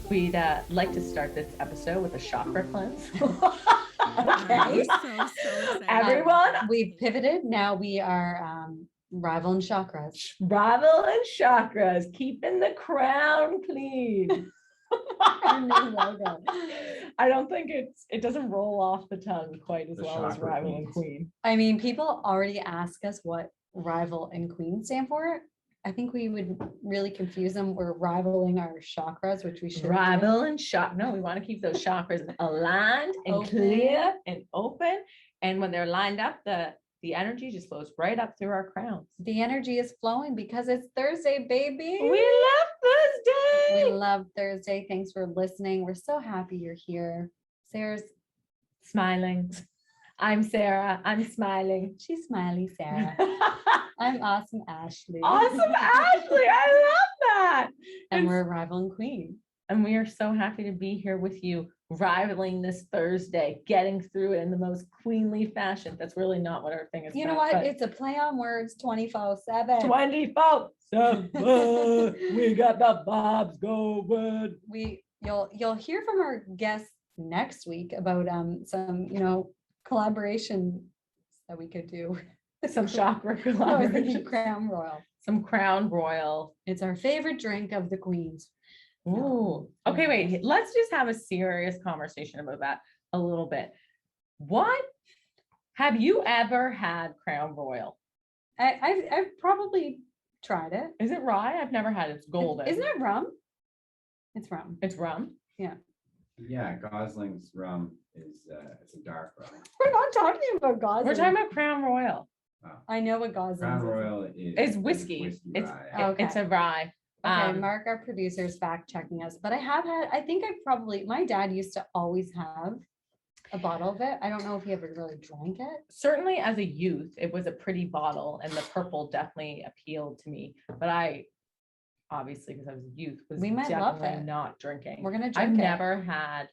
We'd like to start this episode with a chakra cleanse. Okay. So excited. Everyone, We've pivoted. Now we are rival and chakras. rival and chakras, keeping the crown clean. Our new logo. I don't think it doesn't roll off the tongue quite as The well as chakra rival and queens. queen. I mean, people already ask us what rival and queen stand for. I think we would really confuse them. We're rivaling our chakras, which we should. Rival and chakra. No, we want to keep those chakras aligned and Open. clear and open. And when they're lined up, the energy just flows right up through our crowns. The energy is flowing because it's Thursday, baby. We love Thursday. We love Thursday. Thanks for listening. We're so happy you're here. Sarah's Smiling. I'm Sarah. I'm smiling. she's smiley, Sarah. I'm awesome, Ashley. Awesome, Ashley. I love that. And we're rival and queen. And we are so happy to be here with you, rivaling this Thursday, getting through it in the most queenly fashion. That's really not what our thing is. You know about, what? but It's a play on words 24/7. 24/7. We got the vibes going. You'll hear from our guests next week about some collaboration that we could do. Some chakra I was thinking collaboration. Crown Royal. Some Crown Royal. It's our favorite drink of the queens. Ooh. Okay, wait. Let's just have a serious conversation about that a little bit. What have you ever had Crown Royal? I've probably tried it. Is it rye? I've never had it. It's golden. Isn't it rum? It's rum. It's rum. Yeah, Gosling's rum is it's a dark rum. We're not talking about gauze. We're talking about Crown Royal. I know what gauze Crown is. Royal It's whiskey. It's rye. Okay. it's a rye. Okay, Mark, our producer, is fact checking us, but I think my dad used to always have a bottle of it. I don't know if he ever really drank it. Certainly as a youth, it was a pretty bottle, and the purple definitely appealed to me. But I, obviously, because I was a youth, was We might love definitely it. not drinking. We're gonna I've drink it. never had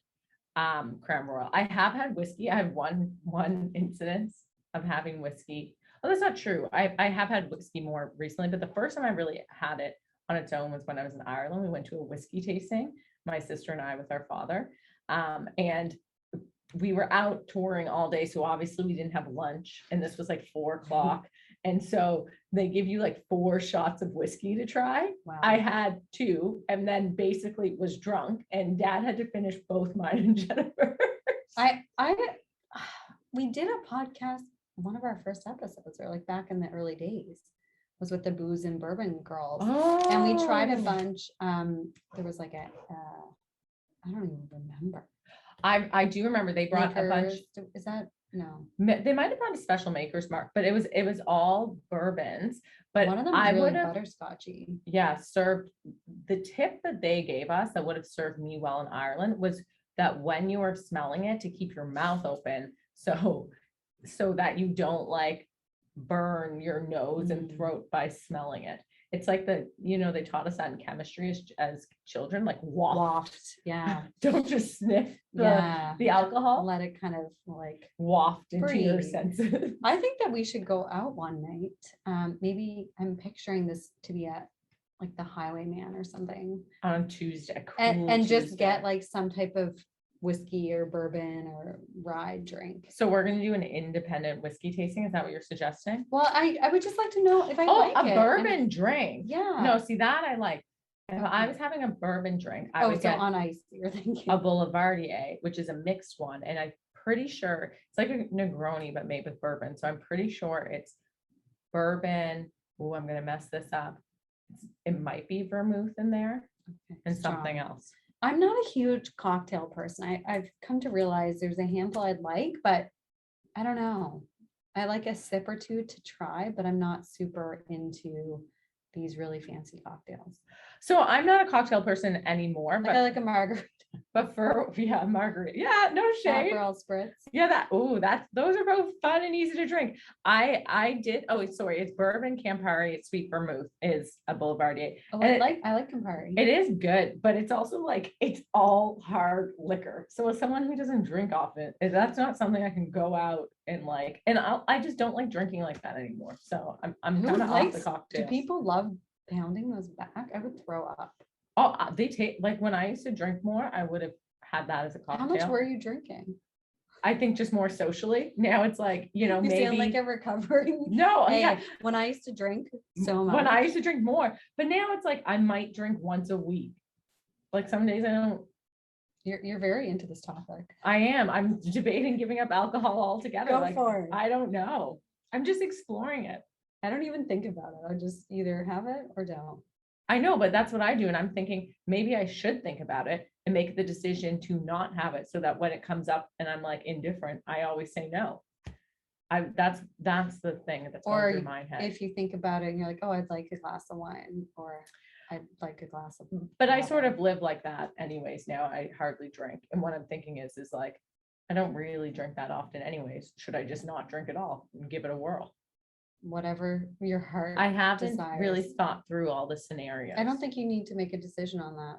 Crown Royal. I have had whiskey. I have one incidence of having whiskey. Oh, that's not true. I have had whiskey more recently, but the first time I really had it on its own was when I was in Ireland. We went to a whiskey tasting, my sister and I with our father. And we were out touring all day. So obviously we didn't have lunch, and this was like 4:00. And so they give you like 4 shots of whiskey to try. Wow. I had 2 and then basically was drunk, and dad had to finish both mine and Jennifer. We did a podcast, one of our first episodes, or like back in the early days, was with the booze and bourbon girls. And we tried a bunch. There was like I don't even remember. I do remember they brought a bunch. Makers. Is that no? They might have brought a special makers mark, but it was all bourbons. But One of them was I really would have, butterscotchy. yeah, served the tip that they gave us that would have served me well in Ireland was that when you are smelling it, to keep your mouth open, so that you don't like burn your nose and throat by smelling it. It's like they taught us that in chemistry as children, like waft. Yeah. Don't just sniff Yeah. the alcohol. Let it kind of like Waft into your Breathe. senses. I think that we should go out one night. Maybe I'm picturing this to be at like the Highwayman or something. On Tuesday. And just Tuesday. get like some type of whiskey or bourbon or rye drink. So we're gonna do an independent whiskey tasting. Is that what you're suggesting? Well, I would just like to know if I Oh, like a it. bourbon drink. Yeah. No, see that I like. If I Okay. was having a bourbon drink, I Oh, would so get on ice, you're thinking. a Boulevardier, which is a mixed one, and I'm pretty sure it's like a Negroni but made with bourbon. So I'm pretty sure it's bourbon. Oh, I'm gonna mess this up. It might be vermouth in there Okay, and something strong. else. I'm not a huge cocktail person. I've come to realize there's a handful I'd like, but I don't know. I like a sip or two to try, but I'm not super into these really fancy cocktails. So I'm not a cocktail person anymore, Like I like a margarita, but for margarita. Yeah, no shade. Aperol spritz. Yeah, those are both fun and easy to drink. I did. Oh, sorry, it's bourbon Campari. It's sweet vermouth is a Boulevardier. Oh, And I like Campari. it is good, but it's also like it's all hard liquor. So as someone who doesn't drink often, that's not something I can go out and like. And I just don't like drinking like that anymore. So I'm Who kind of off likes- the Do cocktail. people love pounding those back? I would throw up. Oh, they take, like when I used to drink more, I would have had that as a How cocktail. much were you drinking? I think just more socially. Now it's like, you know, You sound like maybe, a recovering. no, Hey, yeah. when I used to drink so much. When I used to drink more, but now it's like I might drink once a week. Like some days I don't. You're very into this topic. I am. I'm debating giving up alcohol altogether. Go Like, for it. I don't know. I'm just exploring it. I don't even think about it. I just either have it or don't. I know, but that's what I do. And I'm thinking maybe I should think about it and make the decision to not have it so that when it comes up and I'm like indifferent, I always say no. That's the thing that's Or going through my head. if you think about it and you're like, oh, I'd like a glass of wine, or I'd like a glass of. But I sort water. of live like that anyways now. I hardly drink. And what I'm thinking is like, I don't really drink that often anyways. Should I just not drink at all and give it a whirl? Whatever your heart. I haven't really desires. thought through all the scenarios. I don't think you need to make a decision on that.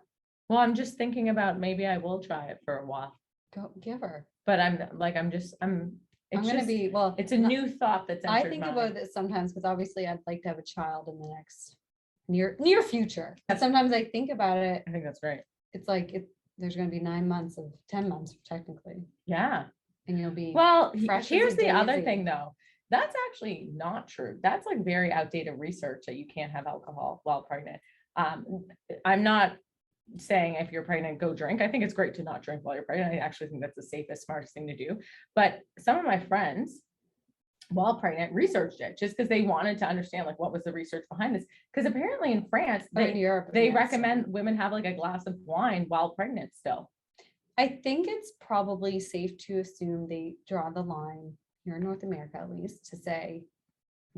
Well, I'm just thinking about maybe I will try it for a while. Go give her. But I'm I'm gonna be, well, it's a new thought that's I entered think my about mind. this sometimes because obviously I'd like to have a child in the next near future. And sometimes I think about it, I think that's right. it's like there's gonna be 10 months technically, Yeah. and you'll be. Well, fresh as a here's the other daisy. thing though. That's actually not true. That's like very outdated research that you can't have alcohol while pregnant. I'm not saying if you're pregnant, go drink. I think it's great to not drink while you're pregnant. I actually think that's the safest, smartest thing to do. But some of my friends, while pregnant, researched it just because they wanted to understand like what was the research behind this. Because apparently in France, But in Europe, they yes. recommend women have like a glass of wine while pregnant still. I think it's probably safe to assume they draw the line here in North America, at least, to say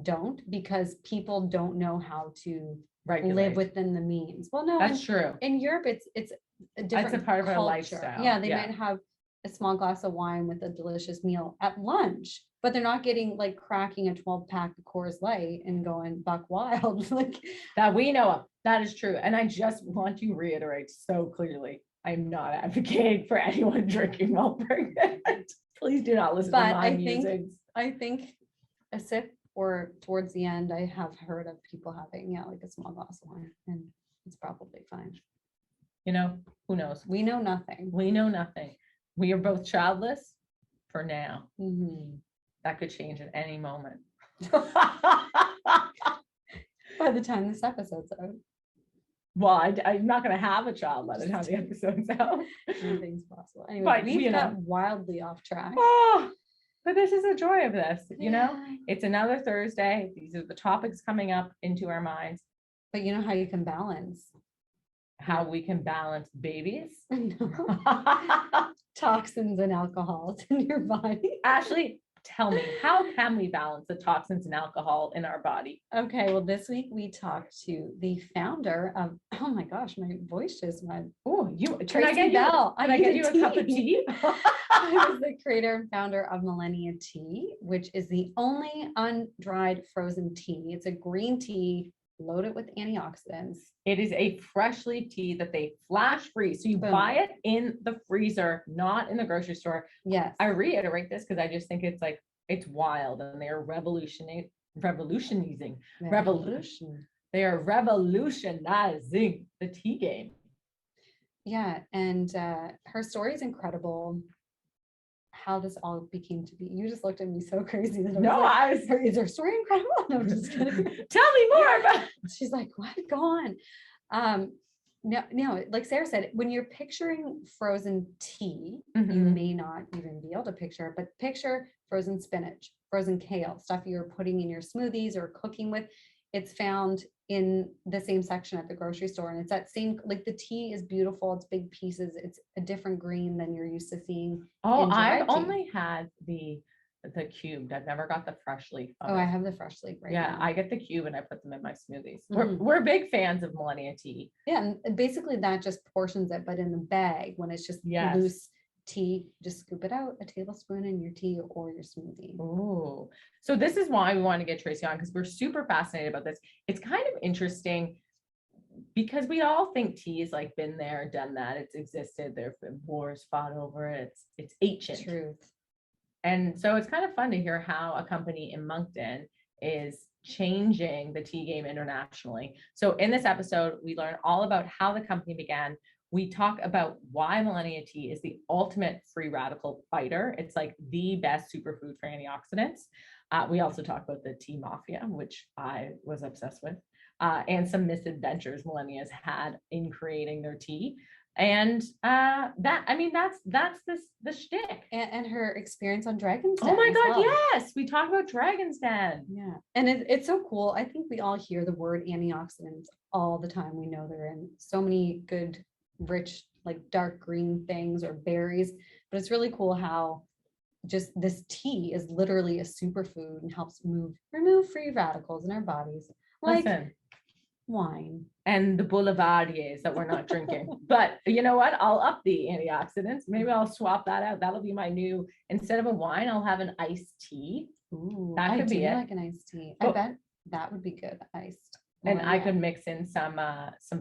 don't, because people don't know how to Regulate. live within the means. Well, no, That's true. in Europe, it's a different part of our culture. lifestyle, Yeah, they yeah. might have a small glass of wine with a delicious meal at lunch, but they're not getting like cracking a 12-pack of Coors Light and going buck wild. Like That we know of. That is true. And I just want to reiterate so clearly, I'm not advocating for anyone drinking while pregnant. Please do not listen to But my I think- music. I think a sip or towards the end, I have heard of people having, like a small glass of wine, and it's probably fine. You know, who knows? We know nothing. We know nothing. We are both childless for now. Mhm. That could change at any moment. By the time this episode's out, Well, I'm not going to have a child by the time the episode's out. anything's possible. Anyway, But, we've you got know. wildly off track. Oh, but this is the joy of this, you know? Yeah. It's another Thursday. These are the topics coming up into our minds. But you know how you can balance How we can balance babies. toxins and alcohols in your body. Ashley, tell me, how can we balance the toxins and alcohol in our body? Okay, well, this week we talked to the founder of, oh my gosh, my voice just went. Oh, can I Tracy get Bell. you? Can I get you a cup of tea? I was the creator and founder of Millennia TEA, which is the only undried frozen tea. It's a green tea loaded with antioxidants. It is a fresh leaf tea that they flash freeze. So you Boom. buy it in the freezer, not in the grocery store. Yes. I reiterate this because I just think it's like, it's wild and they are revolutionizing. They are revolutionizing the tea game. Yeah, and her story is incredible. How this all became to be. You just looked at me so crazy that No, I was, is her story incredible? No, I'm just kidding. tell me more about. She's like, what? Go on. No, like Sarah said, when you're picturing frozen tea, you Mhm. may not even be able to picture it, but picture frozen spinach, frozen kale, stuff you're putting in your smoothies or cooking with. It's found in the same section at the grocery store. And it's that same, like the tea is beautiful. It's big pieces. It's a different green than you're used to seeing. Oh, in dried I've tea. only had the cubed. I've never got the fresh leaf. of Oh, I it. have the fresh leaf right Yeah, now. I get the cube and I put them in my smoothies. Mhm. We're big fans of Millennia TEA. Yeah, and basically that just portions it, but in the bag, when it's just Yes. loose tea, just scoop it out, a tablespoon in your tea or your smoothie. Oh, so this is why we want to get Tracy on because we're super fascinated about this. It's kind of interesting because we all think tea has like been there, done that. It's existed. There have been wars fought over it. It's ancient. Truth. And so it's kind of fun to hear how a company in Moncton is changing the tea game internationally. So in this episode, we learn all about how the company began. We talk about why Millennia Tea is the ultimate free radical fighter. It's like the best superfood for antioxidants. We also talk about the T-Mafia, which I was obsessed with, and some misadventures Millennia's had in creating their tea. And that's the shtick. And her experience on Dragon's Den. Oh my as God, well. yes. We talk about Dragon's Den. Yeah. And it's so cool. I think we all hear the word antioxidants all the time. We know they're in so many good, rich, like dark green things or berries, but it's really cool how just this tea is literally a superfood and helps remove free radicals in our bodies. Like Listen, wine. and the boulevardiers that we're not drinking. But you know what? I'll up the antioxidants. Maybe I'll swap that out. That'll be my new, instead of a wine, I'll have an iced tea. Ooh, That I could be do it. like an iced tea. I Oh. bet that would be good. Iced. And I yeah. could mix in some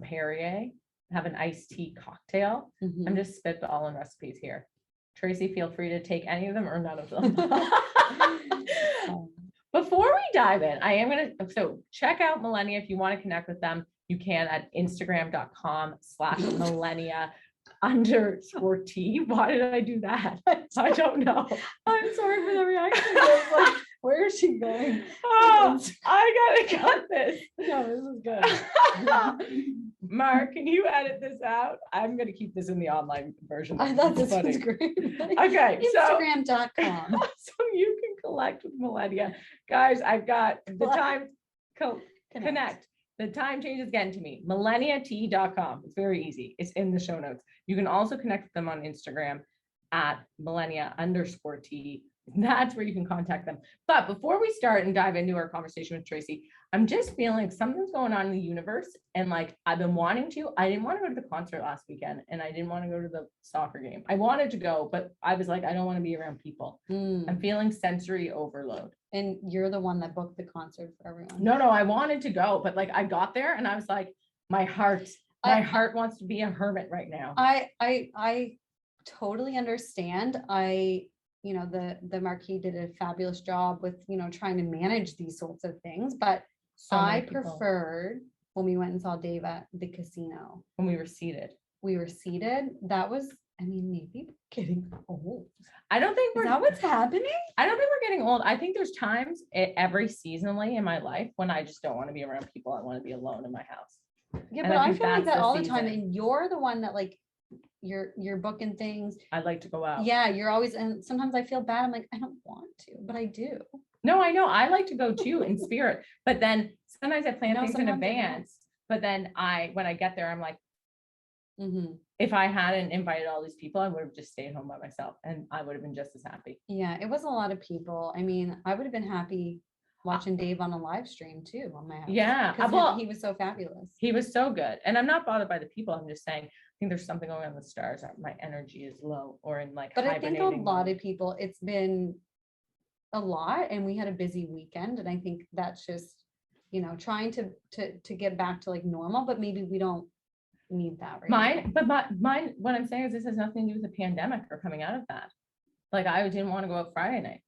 Perrier, have an iced tea cocktail. Mhm. I'm just spitballing recipes here. Tracy, feel free to take any of them or none of them. Before we dive in, I am going to, so check out Millennia. If you want to connect with them, you can at Instagram.com/Millennia_T. Why did I do that? I don't know. I'm sorry for the reaction. I was like, where is she going? Oh, I gotta cut this. No, this is good. Mark, can you edit this out? I'm gonna keep this in the online version. I thought It's this was funny. great. Okay, so Instagram.com. so you can collect with Millennia. Guys, I've got the time connect. The time change is getting to me. MillenniaTEA.com. It's very easy. It's in the show notes. You can also connect with them on Instagram at Millennia_T. That's where you can contact them. But before we start and dive into our conversation with Tracy, I'm just feeling something's going on in the universe. And like, I've been wanting to, I didn't want to go to the concert last weekend and I didn't want to go to the soccer game. I wanted to go, but I was like, I don't want to be around people. I'm feeling sensory overload. And you're the one that booked the concert for everyone. No, I wanted to go, but like I got there and I was like, my heart wants to be a hermit right now. I totally understand. The Marquis did a fabulous job with, trying to manage these sorts of things, but So many I people. preferred when we went and saw Dave at the casino. When we were seated. That was, maybe we're getting old. I don't think Is that what's happening? I don't think we're getting old. I think there's times every seasonally in my life when I just don't want to be around people. I want to be alone in my house. Yeah, And but I I think feel like that's that the all the time. season. And you're the one that like you're booking things. I'd like to go out. Yeah, you're always, and sometimes I feel bad. I'm like, I don't want to, but I do. No, I know. I like to go too in spirit. But then sometimes I plan No, things in sometimes I don't. advance. But then when I get there, I'm like, Mhm. if I hadn't invited all these people, I would have just stayed home by myself and I would have been just as happy. Yeah, it was a lot of people. I would have been happy watching Dave on a live stream too on my house. Yeah. 'Cause Well, he was so fabulous. he was so good. And I'm not bothered by the people. I'm just saying, I think there's something going on with the stars. My energy is low or in like But I think a hibernating lot mode. of people, it's been a lot, and we had a busy weekend, and I think that's just, trying to get back to like normal, but maybe we don't need that right now. What I'm saying is this has nothing to do with the pandemic or coming out of that. Like I didn't want to go out Friday night.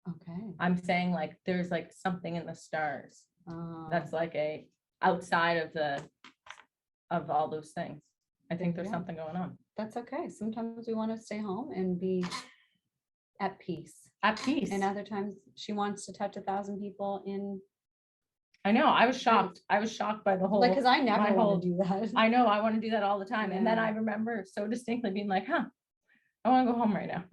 Okay. I'm saying like there's like something in the stars that's like outside of all those things. I think there's Yeah. something going on. That's okay. Sometimes we want to stay home and be at peace. At peace. And other times she wants to touch 1,000 people in, I know. I was shocked. I was shocked by the whole. like, because I never my whole- want to do that. I know. I want to do that all the time. And then Yeah. I remember so distinctly being like, I want to go home right now.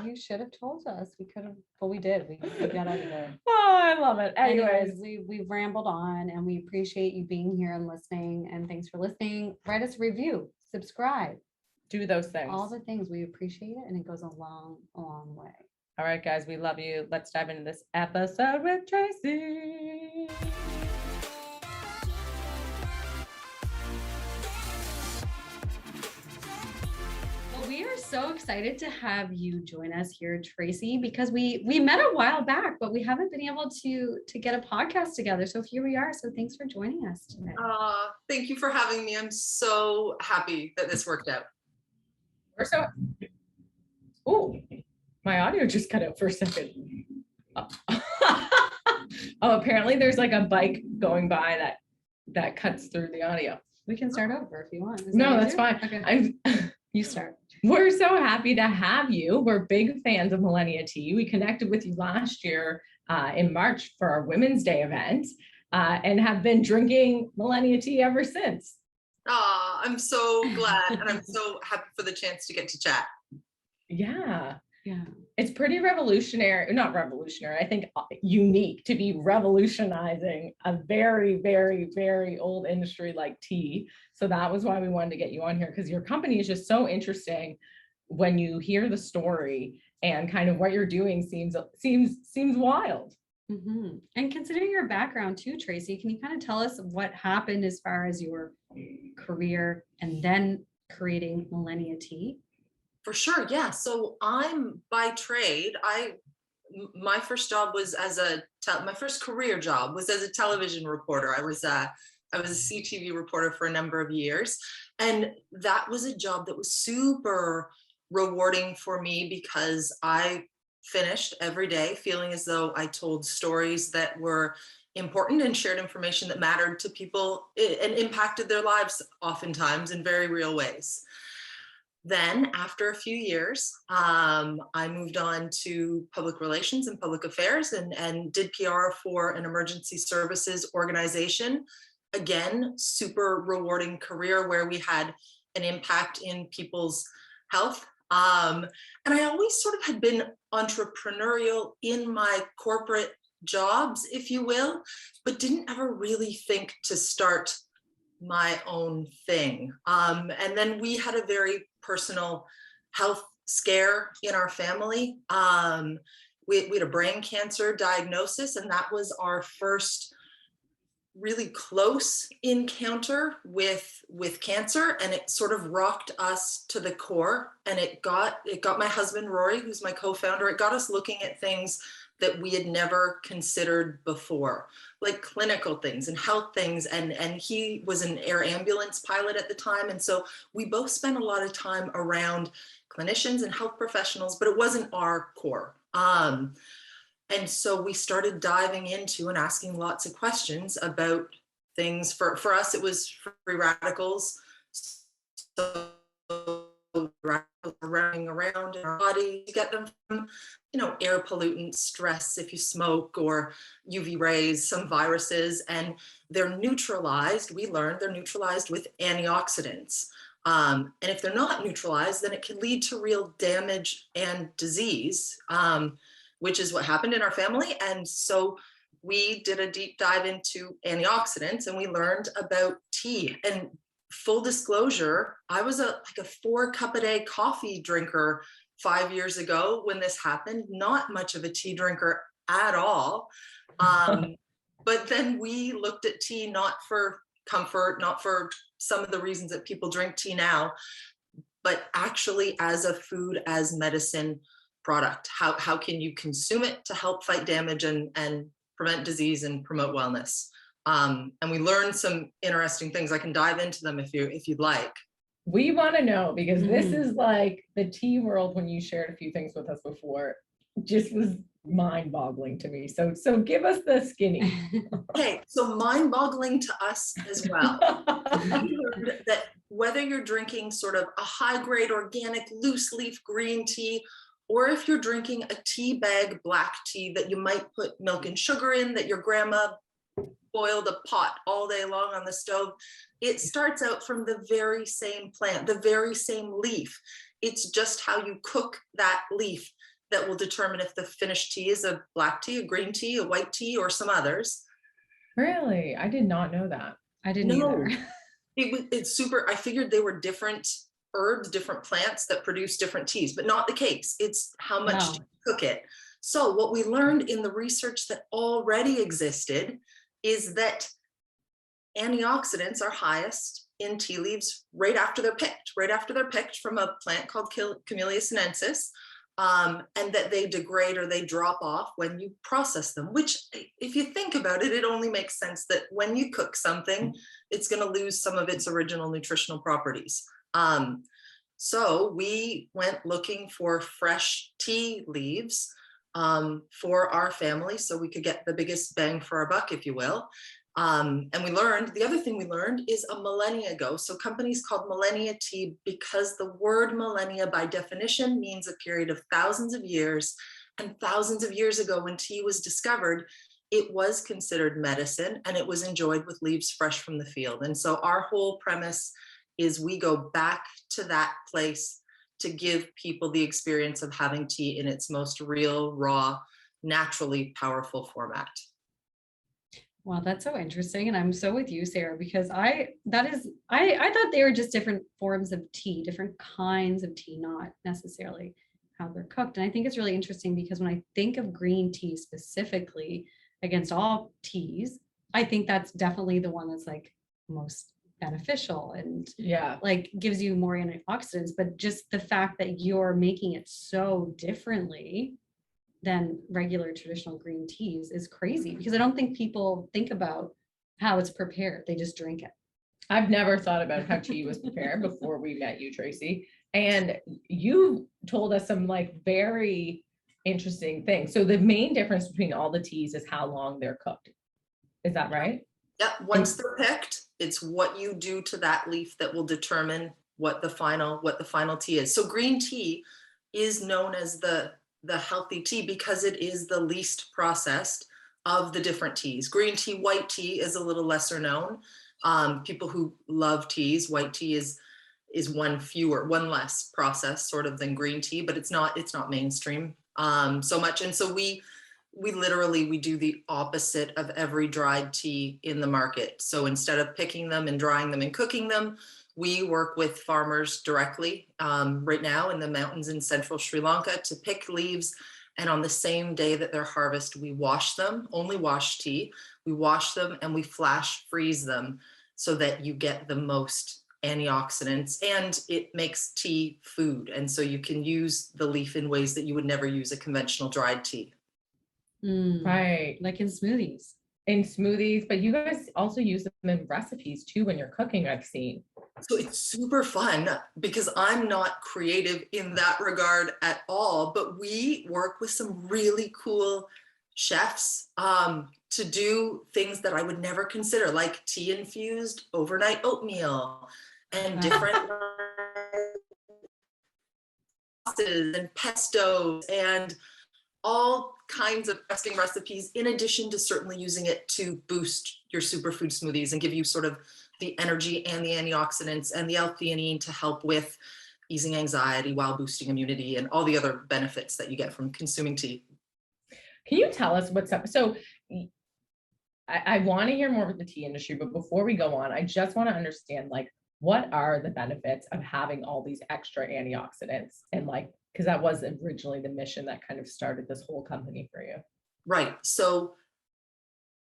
You should have told us. We could have, but we did. We got out of there. Oh, I love it. Anyways, we've rambled on, and we appreciate you being here and listening. And thanks for listening. Write us a review, subscribe, do those things. all the things. We appreciate it, and it goes a long, long way. All right, guys, we love you. Let's dive into this episode with Tracy. Well, we are so excited to have you join us here, Tracy, because we met a while back, but we haven't been able to get a podcast together. So here we are. So thanks for joining us today. Thank you for having me. I'm so happy that this worked out. We're so. Oh, my audio just cut out for a second. Oh, apparently there's like a bike going by that cuts through the audio. We can start over if you want. Is No, that that's easier? fine. Okay, you start. We're so happy to have you. We're big fans of Millennia TEA. We connected with you last year in March for our Women's Day event and have been drinking Millennia TEA ever since. I'm so glad, and I'm so happy for the chance to get to chat. Yeah. Yeah. It's pretty revolutionary, not revolutionary, I think unique to be revolutionizing a very, very, very old industry like tea. So that was why we wanted to get you on here, because your company is just so interesting when you hear the story, and kind of what you're doing seems wild. Mm-hmm. And considering your background too, Tracy, can you kind of tell us what happened as far as your career and then creating Millennia TEA? For sure, yeah. So I'm by trade. My first job was my first career job was as a television reporter. I was a CTV reporter for a number of years, and that was a job that was super rewarding for me because I finished every day feeling as though I told stories that were important and shared information that mattered to people and impacted their lives oftentimes in very real ways. Then after a few years, I moved on to public relations and public affairs and did PR for an emergency services organization. Again, super rewarding career where we had an impact in people's health. And I always sort of had been entrepreneurial in my corporate jobs, if you will, but didn't ever really think to start my own thing. And then we had a very personal health scare in our family. We had a brain cancer diagnosis, and that was our first really close encounter with cancer, and it sort of rocked us to the core. And it got my husband Rory, who's my co-founder, it got us looking at things that we had never considered before, like clinical things and health things. And he was an air ambulance pilot at the time. And so we both spent a lot of time around clinicians and health professionals, but it wasn't our core. And so we started diving into and asking lots of questions about things. For us, it was free radicals. So radicals are running around in our body to get them from, air pollutants, stress, if you smoke, or UV rays, some viruses, and they're neutralized. We learned they're neutralized with antioxidants. And if they're not neutralized, then it can lead to real damage and disease, which is what happened in our family. And so we did a deep dive into antioxidants, and we learned about tea. And full disclosure, I was like a 4-cup-a-day coffee drinker 5 years ago when this happened, not much of a tea drinker at all. But then we looked at tea not for comfort, not for some of the reasons that people drink tea now, but actually as a food, as medicine product. How can you consume it to help fight damage and prevent disease and promote wellness? And we learned some interesting things. I can dive into them if you'd like. We want to know, because this is like the tea world. When you shared a few things with us before, just was mind-boggling to me. So give us the skinny. Okay, so mind-boggling to us as well. We learned that whether you're drinking sort of a high-grade organic loose leaf green tea, or if you're drinking a tea bag black tea that you might put milk and sugar in, that your grandma boiled a pot all day long on the stove, it starts out from the very same plant, the very same leaf. It's just how you cook that leaf that will determine if the finished tea is a black tea, a green tea, a white tea, or some others. Really? I did not know that. I didn't either. It's super, I figured they were different herbs, different plants that produce different teas, but not the case. It's how much to cook it. So what we learned in the research that already existed is that antioxidants are highest in tea leaves right after they're picked from a plant called Camellia sinensis, and that they degrade or they drop off when you process them, which if you think about it, it only makes sense that when you cook something, it's going to lose some of its original nutritional properties. So we went looking for fresh tea leaves for our family so we could get the biggest bang for our buck, if you will. And we learned, the other thing we learned is a millennia ago. So companies called Millennia TEA because the word millennia by definition means a period of thousands of years. And thousands of years ago when tea was discovered, it was considered medicine and it was enjoyed with leaves fresh from the field. And so our whole premise is we go back to that place to give people the experience of having tea in its most real, raw, naturally powerful format. Wow, that's so interesting. And I'm so with you, Sarah, because I thought they were just different forms of tea, different kinds of tea, not necessarily how they're cooked. And I think it's really interesting because when I think of green tea specifically against all teas, I think that's definitely the one that's like most beneficial and Yeah. like gives you more antioxidants. But just the fact that you're making it so differently than regular traditional green teas is crazy, because I don't think people think about how it's prepared. They just drink it. I've never thought about how tea was prepared before we met you, Tracy. And you told us some like very interesting things. So the main difference between all the teas is how long they're cooked. Is that right? Yep, once they're picked, it's what you do to that leaf that will determine what the final tea is. So green tea is known as the healthy tea because it is the least processed of the different teas. Green tea, white tea is a little lesser known. People who love teas, white tea is one less processed sort of than green tea, but it's not mainstream so much. And so we literally do the opposite of every dried tea in the market. So instead of picking them and drying them and cooking them, we work with farmers directly right now in the mountains in central Sri Lanka to pick leaves. And on the same day that they're harvested, we wash them, only wash tea. We wash them and we flash freeze them so that you get the most antioxidants, and it makes tea food. And so you can use the leaf in ways that you would never use a conventional dried tea. Right. Like in smoothies. In smoothies, but you guys also use them in recipes too when you're cooking, I've seen. So it's super fun because I'm not creative in that regard at all, but we work with some really cool chefs to do things that I would never consider, like tea infused overnight oatmeal and different sauces and pestos and all kinds of interesting recipes, in addition to certainly using it to boost your superfood smoothies and give you sort of the energy and the antioxidants and the L-theanine to help with easing anxiety while boosting immunity and all the other benefits that you get from consuming tea. Can you tell us what's up? So I want to hear more about the tea industry, but before we go on, I just want to understand, like, what are the benefits of having all these extra antioxidants? And like, because that was originally the mission that kind of started this whole company for you. Right. So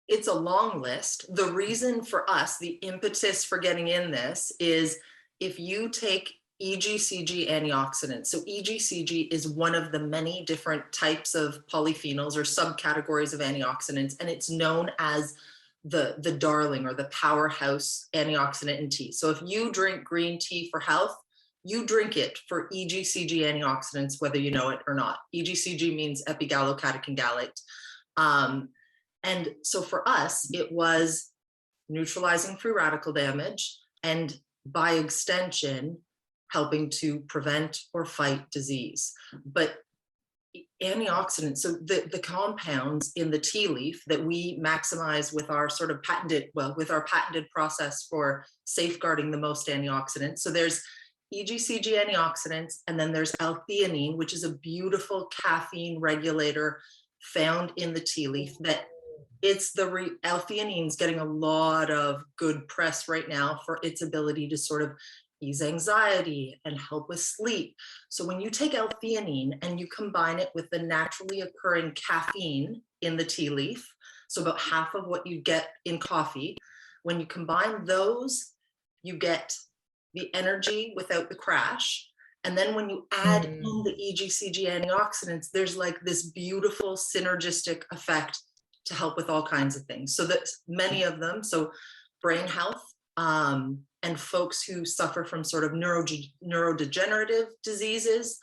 it's a long list. The reason for us, the impetus for getting in this is if you take Egcg antioxidants. So Egcg is one of the many different types of polyphenols or subcategories of antioxidants, and it's known as the darling or the powerhouse antioxidant in tea. So if you drink green tea for health, you drink it for Egcg antioxidants, whether you know it or not. Egcg means epigallocatechin gallate. And so for us, it was neutralizing free radical damage and by extension, helping to prevent or fight disease. But antioxidants, so the compounds in the tea leaf that we maximize with our sort of patented process for safeguarding the most antioxidants. So there's Egcg antioxidants, and then there's L-theanine, which is a beautiful caffeine regulator found in the tea leaf. That it's L-theanine is getting a lot of good press right now for its ability to sort of ease anxiety and help with sleep. So when you take L-theanine and you combine it with the naturally occurring caffeine in the tea leaf, so about half of what you get in coffee, when you combine those, you get the energy without the crash. And then when you add in the Egcg antioxidants, there's like this beautiful synergistic effect to help with all kinds of things. So that many of them, so brain health, and folks who suffer from sort of neurodegenerative diseases,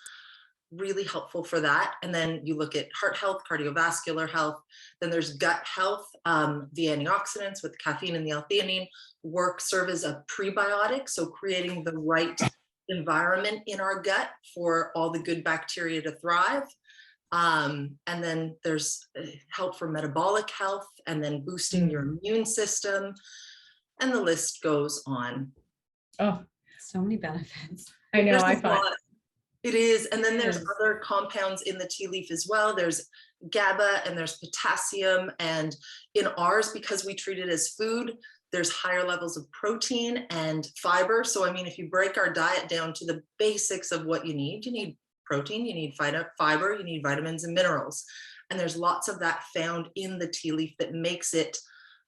really helpful for that. And then you look at heart health, cardiovascular health, then there's gut health. The antioxidants with caffeine and the L-theanine serve as a prebiotic, so creating the right environment in our gut for all the good bacteria to thrive. And then there's help for metabolic health, and then boosting your immune system, and the list goes on. Oh, So many benefits. I know. There's I a find lot. It is. And then there's Yes. other compounds in the tea leaf as well. There's GABA and there's potassium. And in ours, because we treat it as food, there's higher levels of protein and fiber. So, I mean, if you break our diet down to the basics of what you need protein, you need fiber, you need vitamins and minerals. And there's lots of that found in the tea leaf that makes it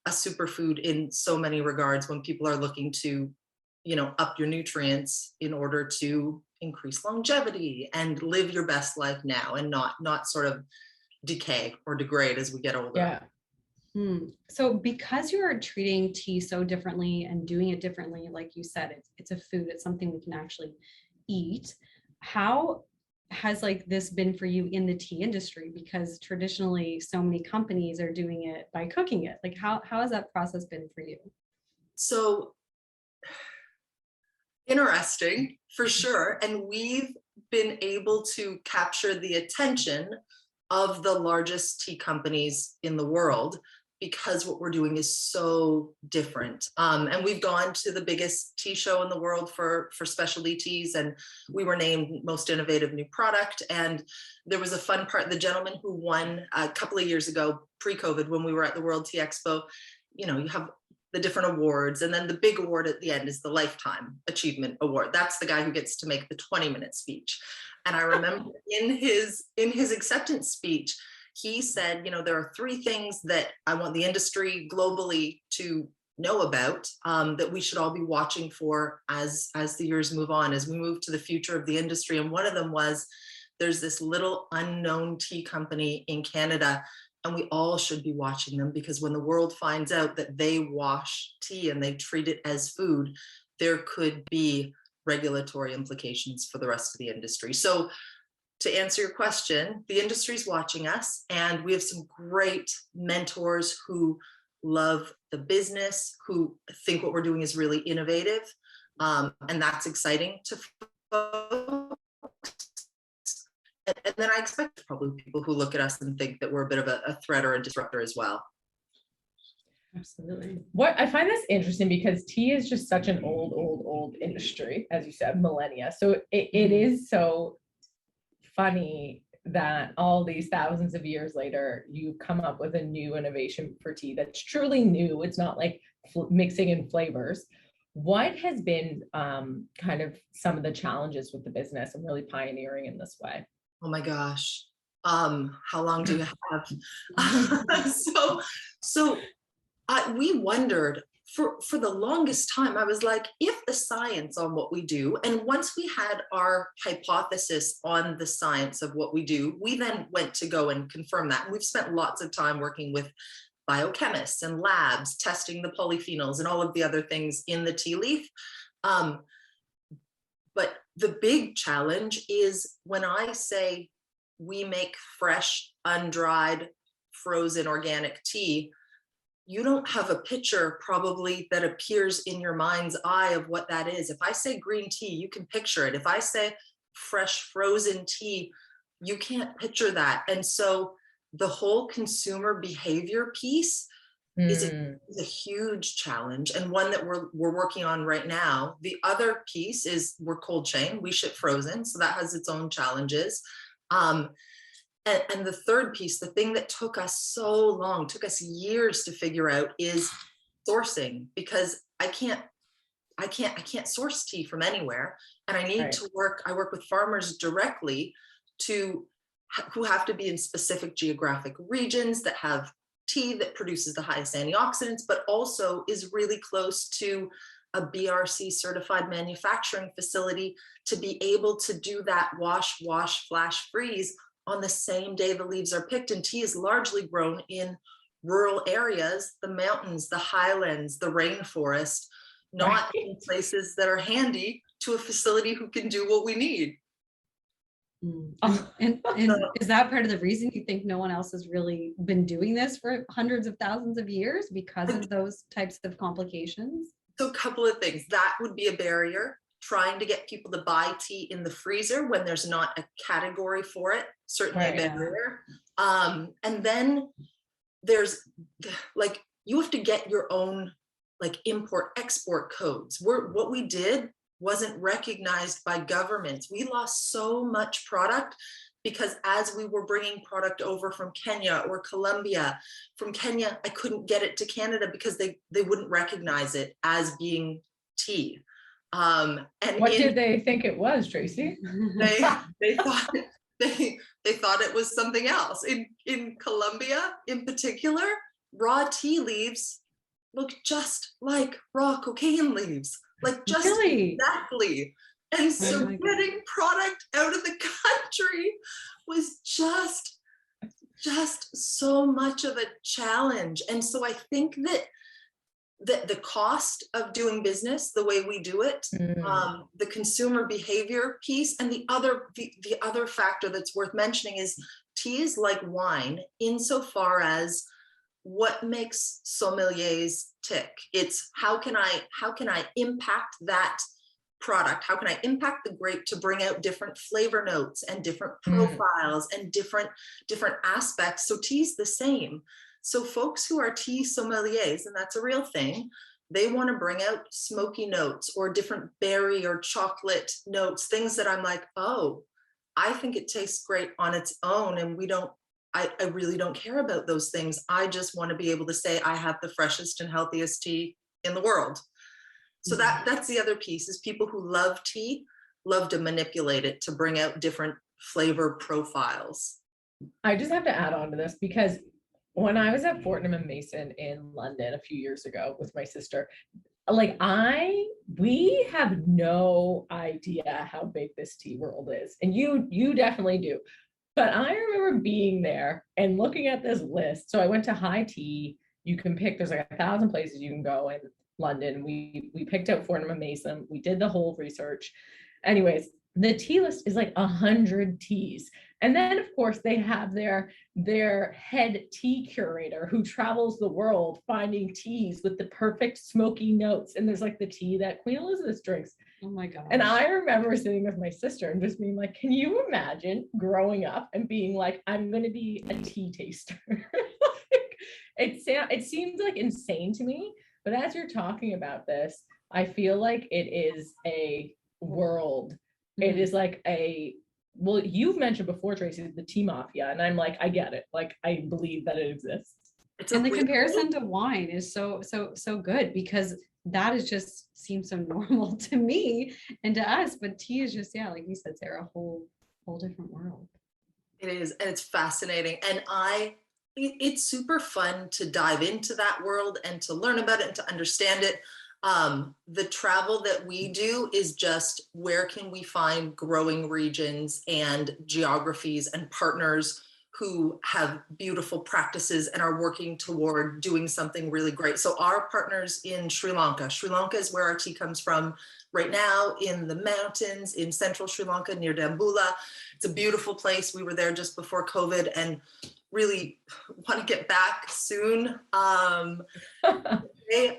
a superfood in so many regards when people are looking to, up your nutrients in order to increase longevity and live your best life now, and not sort of decay or degrade as we get older. yeah. So because you are treating tea so differently and doing it differently, like you said, it's a food, it's something we can actually eat. How has this been for you in the tea industry? Because traditionally so many companies are doing it by cooking it. How has that process been for you? So interesting, for sure. And we've been able to capture the attention of the largest tea companies in the world, because what we're doing is so different. And we've gone to the biggest tea show in the world for specialty teas, and we were named most innovative new product. And there was a fun part. The gentleman who won a couple of years ago, pre-COVID, when we were at the World Tea Expo, you have the different awards, and then the big award at the end is the Lifetime Achievement Award. That's the guy who gets to make the 20-minute speech. And I remember in his acceptance speech, he said, there are 3 things that I want the industry globally to know about, that we should all be watching for as the years move on, as we move to the future of the industry. And one of them was, there's this little unknown tea company in Canada, and we all should be watching them, because when the world finds out that they wash tea and they treat it as food, there could be regulatory implications for the rest of the industry. So to answer your question, the industry's watching us, and we have some great mentors who love the business, who think what we're doing is really innovative. And that's exciting to folks. And then I expect probably people who look at us and think that we're a bit of a threat or a disruptor as well. Absolutely. What I find this interesting, because tea is just such an old industry, as you said, millennia. So it is so funny that all these thousands of years later, you come up with a new innovation for tea that's truly new. It's not like mixing in flavors. What has been kind of some of the challenges with the business and really pioneering in this way? Oh my gosh. How long do you have? So we wondered for the longest time. I was like, if the science on what we do, and once we had our hypothesis on the science of what we do, we then went to go and confirm that. And we've spent lots of time working with biochemists and labs, testing the polyphenols and all of the other things in the tea leaf. But the big challenge is when I say we make fresh, undried, frozen organic tea, you don't have a picture probably that appears in your mind's eye of what that is. If I say green tea, you can picture it. If I say fresh frozen tea, you can't picture that. And so the whole consumer behavior piece is a huge challenge, and one that we're working on right now. The other piece is we're cold chain, we ship frozen, so that has its own challenges. And the third piece, the thing that took us so long, took us years to figure out, is sourcing, because I can't source tea from anywhere, and I need to work. I work with farmers directly who have to be in specific geographic regions that have tea that produces the highest antioxidants, but also is really close to a BRC certified manufacturing facility to be able to do that wash, flash, freeze on the same day the leaves are picked. And tea is largely grown in rural areas, the mountains, the highlands, the rainforest, not in places that are handy to a facility who can do what we need. And is that part of the reason you think no one else has really been doing this for hundreds of thousands of years because of those types of complications? So a couple of things. That would be a barrier. Trying to get people to buy tea in the freezer when there's not a category for it, certainly Right. a barrier. And then there's like, you have to get your own like import export codes. What we did wasn't recognized by governments. We lost so much product because as we were bringing product over from Kenya or Colombia, from Kenya, I couldn't get it to Canada because they wouldn't recognize it as being tea. And What did they think it was, Tracy? they thought they thought it was something else. In Colombia, in particular, raw tea leaves look just like raw cocaine leaves, like just Really? exactly. And so my God. getting product out of the country was just so much of a challenge. And so I think that the cost of doing business the way we do it, the consumer behavior piece, and the other factor that's worth mentioning is tea is like wine insofar as what makes sommeliers tick. It's how can I impact that product? How can I impact the grape to bring out different flavor notes and different profiles and different aspects? So tea's the same. So folks who are tea sommeliers, and that's a real thing, they want to bring out smoky notes or different berry or chocolate notes, things that I'm like, oh, I think it tastes great on its own. And I really don't care about those things. I just want to be able to say I have the freshest and healthiest tea in the world. So that's the other piece, is people who love tea love to manipulate it to bring out different flavor profiles. I just have to add on to this because when I was at Fortnum and Mason in London a few years ago with my sister, like we have no idea how big this tea world is. And you definitely do. But I remember being there and looking at this list. So I went to High Tea. You can pick, there's like 1,000 places you can go in London. We picked out Fortnum and Mason. We did the whole research. Anyways, the tea list is like 100 teas. And then of course they have their head tea curator who travels the world finding teas with the perfect smoky notes. And there's like the tea that Queen Elizabeth drinks. Oh my God. And I remember sitting with my sister and just being like, can you imagine growing up and being like, I'm going to be a tea taster? It seems like insane to me. But as you're talking about this, I feel like it is a world. It is like well, you've mentioned before, Tracy, the T-Mafia, and I'm like, I get it. Like, I believe that it exists. And the comparison to wine is so good because that is just seems so normal to me and to us, but tea is just, yeah, like you said, Sarah, a whole different world. It is, and it's fascinating. And it's super fun to dive into that world and to learn about it and to understand it. The travel that we do is just where can we find growing regions and geographies and partners who have beautiful practices and are working toward doing something really great. So our partners in Sri Lanka is where our tea comes from right now, in the mountains in central Sri Lanka near Dambulla. It's a beautiful place. We were there just before COVID and really want to get back soon.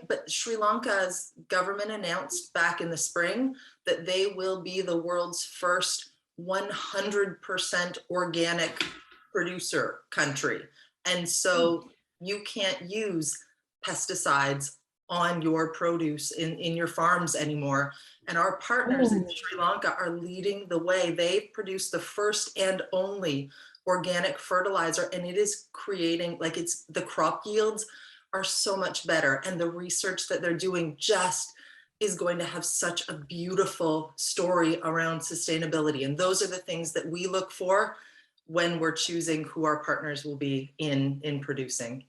But Sri Lanka's government announced back in the spring that they will be the world's first 100% organic producer country. And so you can't use pesticides on your produce in your farms anymore. And our partners in Sri Lanka are leading the way. They've produced the first and only organic fertilizer, and it is creating, like, it's the crop yields are so much better. And the research that they're doing just is going to have such a beautiful story around sustainability. And those are the things that we look for when we're choosing who our partners will be in producing.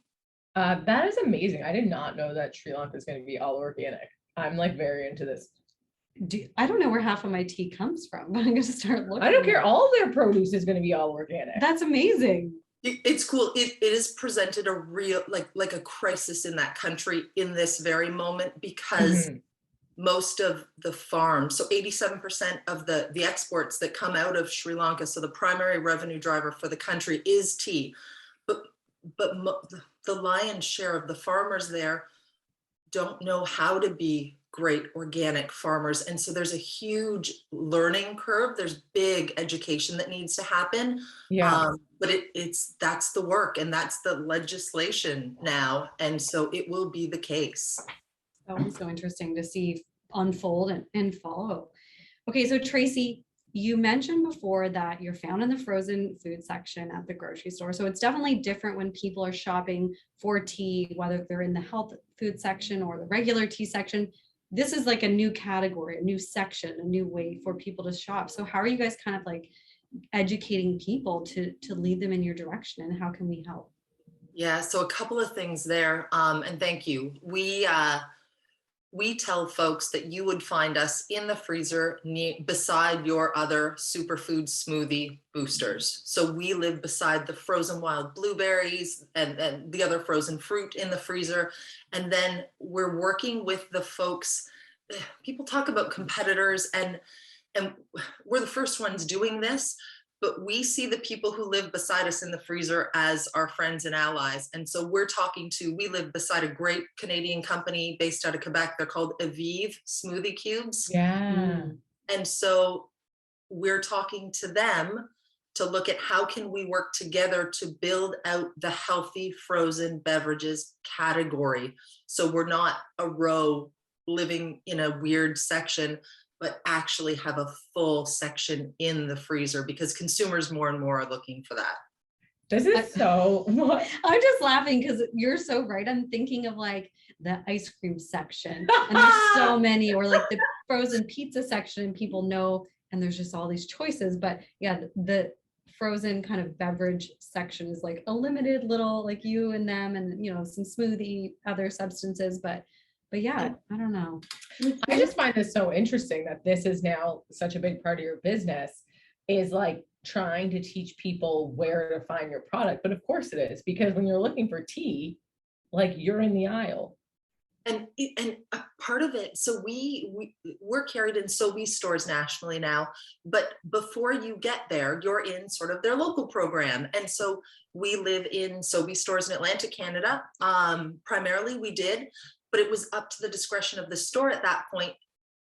That is amazing. I did not know that Sri Lanka is going to be all organic. I'm like very into this. I don't know where half of my tea comes from, but I'm going to start looking. I don't care. All their produce is going to be all organic. That's amazing. It's cool. It is presented a real, like a crisis in that country in this very moment, because most of the farms, so 87% of the exports that come out of Sri Lanka, so the primary revenue driver for the country is tea. But the lion's share of the farmers there don't know how to be great organic farmers. And so there's a huge learning curve. There's big education that needs to happen. Yeah. But that's the work, and that's the legislation now. And so it will be the case. That was so interesting to see unfold and follow. Okay, so Tracy, you mentioned before that you're found in the frozen food section at the grocery store. So it's definitely different when people are shopping for tea, whether they're in the health food section or the regular tea section. This is like a new category, a new section, a new way for people to shop. So how are you guys kind of like educating people to lead them in your direction, and how can we help? Yeah, so a couple of things there, and thank you. We tell folks that you would find us in the freezer beside your other superfood smoothie boosters. So we live beside the frozen wild blueberries and the other frozen fruit in the freezer. And then we're working with the folks. People talk about competitors, and we're the first ones doing this, but we see the people who live beside us in the freezer as our friends and allies. And so we live beside a great Canadian company based out of Quebec. They're called Egcg Smoothie Cubes. Yeah. And so we're talking to them to look at how can we work together to build out the healthy frozen beverages category. So we're not a row living in a weird section, but actually have a full section in the freezer, because consumers more and more are looking for that. This is so what? I'm just laughing because you're so right. I'm thinking of like the ice cream section, and there's so many, or like the frozen pizza section, and people know, and there's just all these choices. But yeah, the frozen kind of beverage section is like a limited little, like you and them, and you know, some smoothie, other substances, but yeah, I don't know. I just find this so interesting that this is now such a big part of your business, is like trying to teach people where to find your product. But of course it is, because when you're looking for tea, like you're in the aisle. And a part of it, so we're carried in Sobeys stores nationally now, but before you get there, you're in sort of their local program. And so we live in Sobeys stores in Atlantic, Canada. Primarily we did, but it was up to the discretion of the store at that point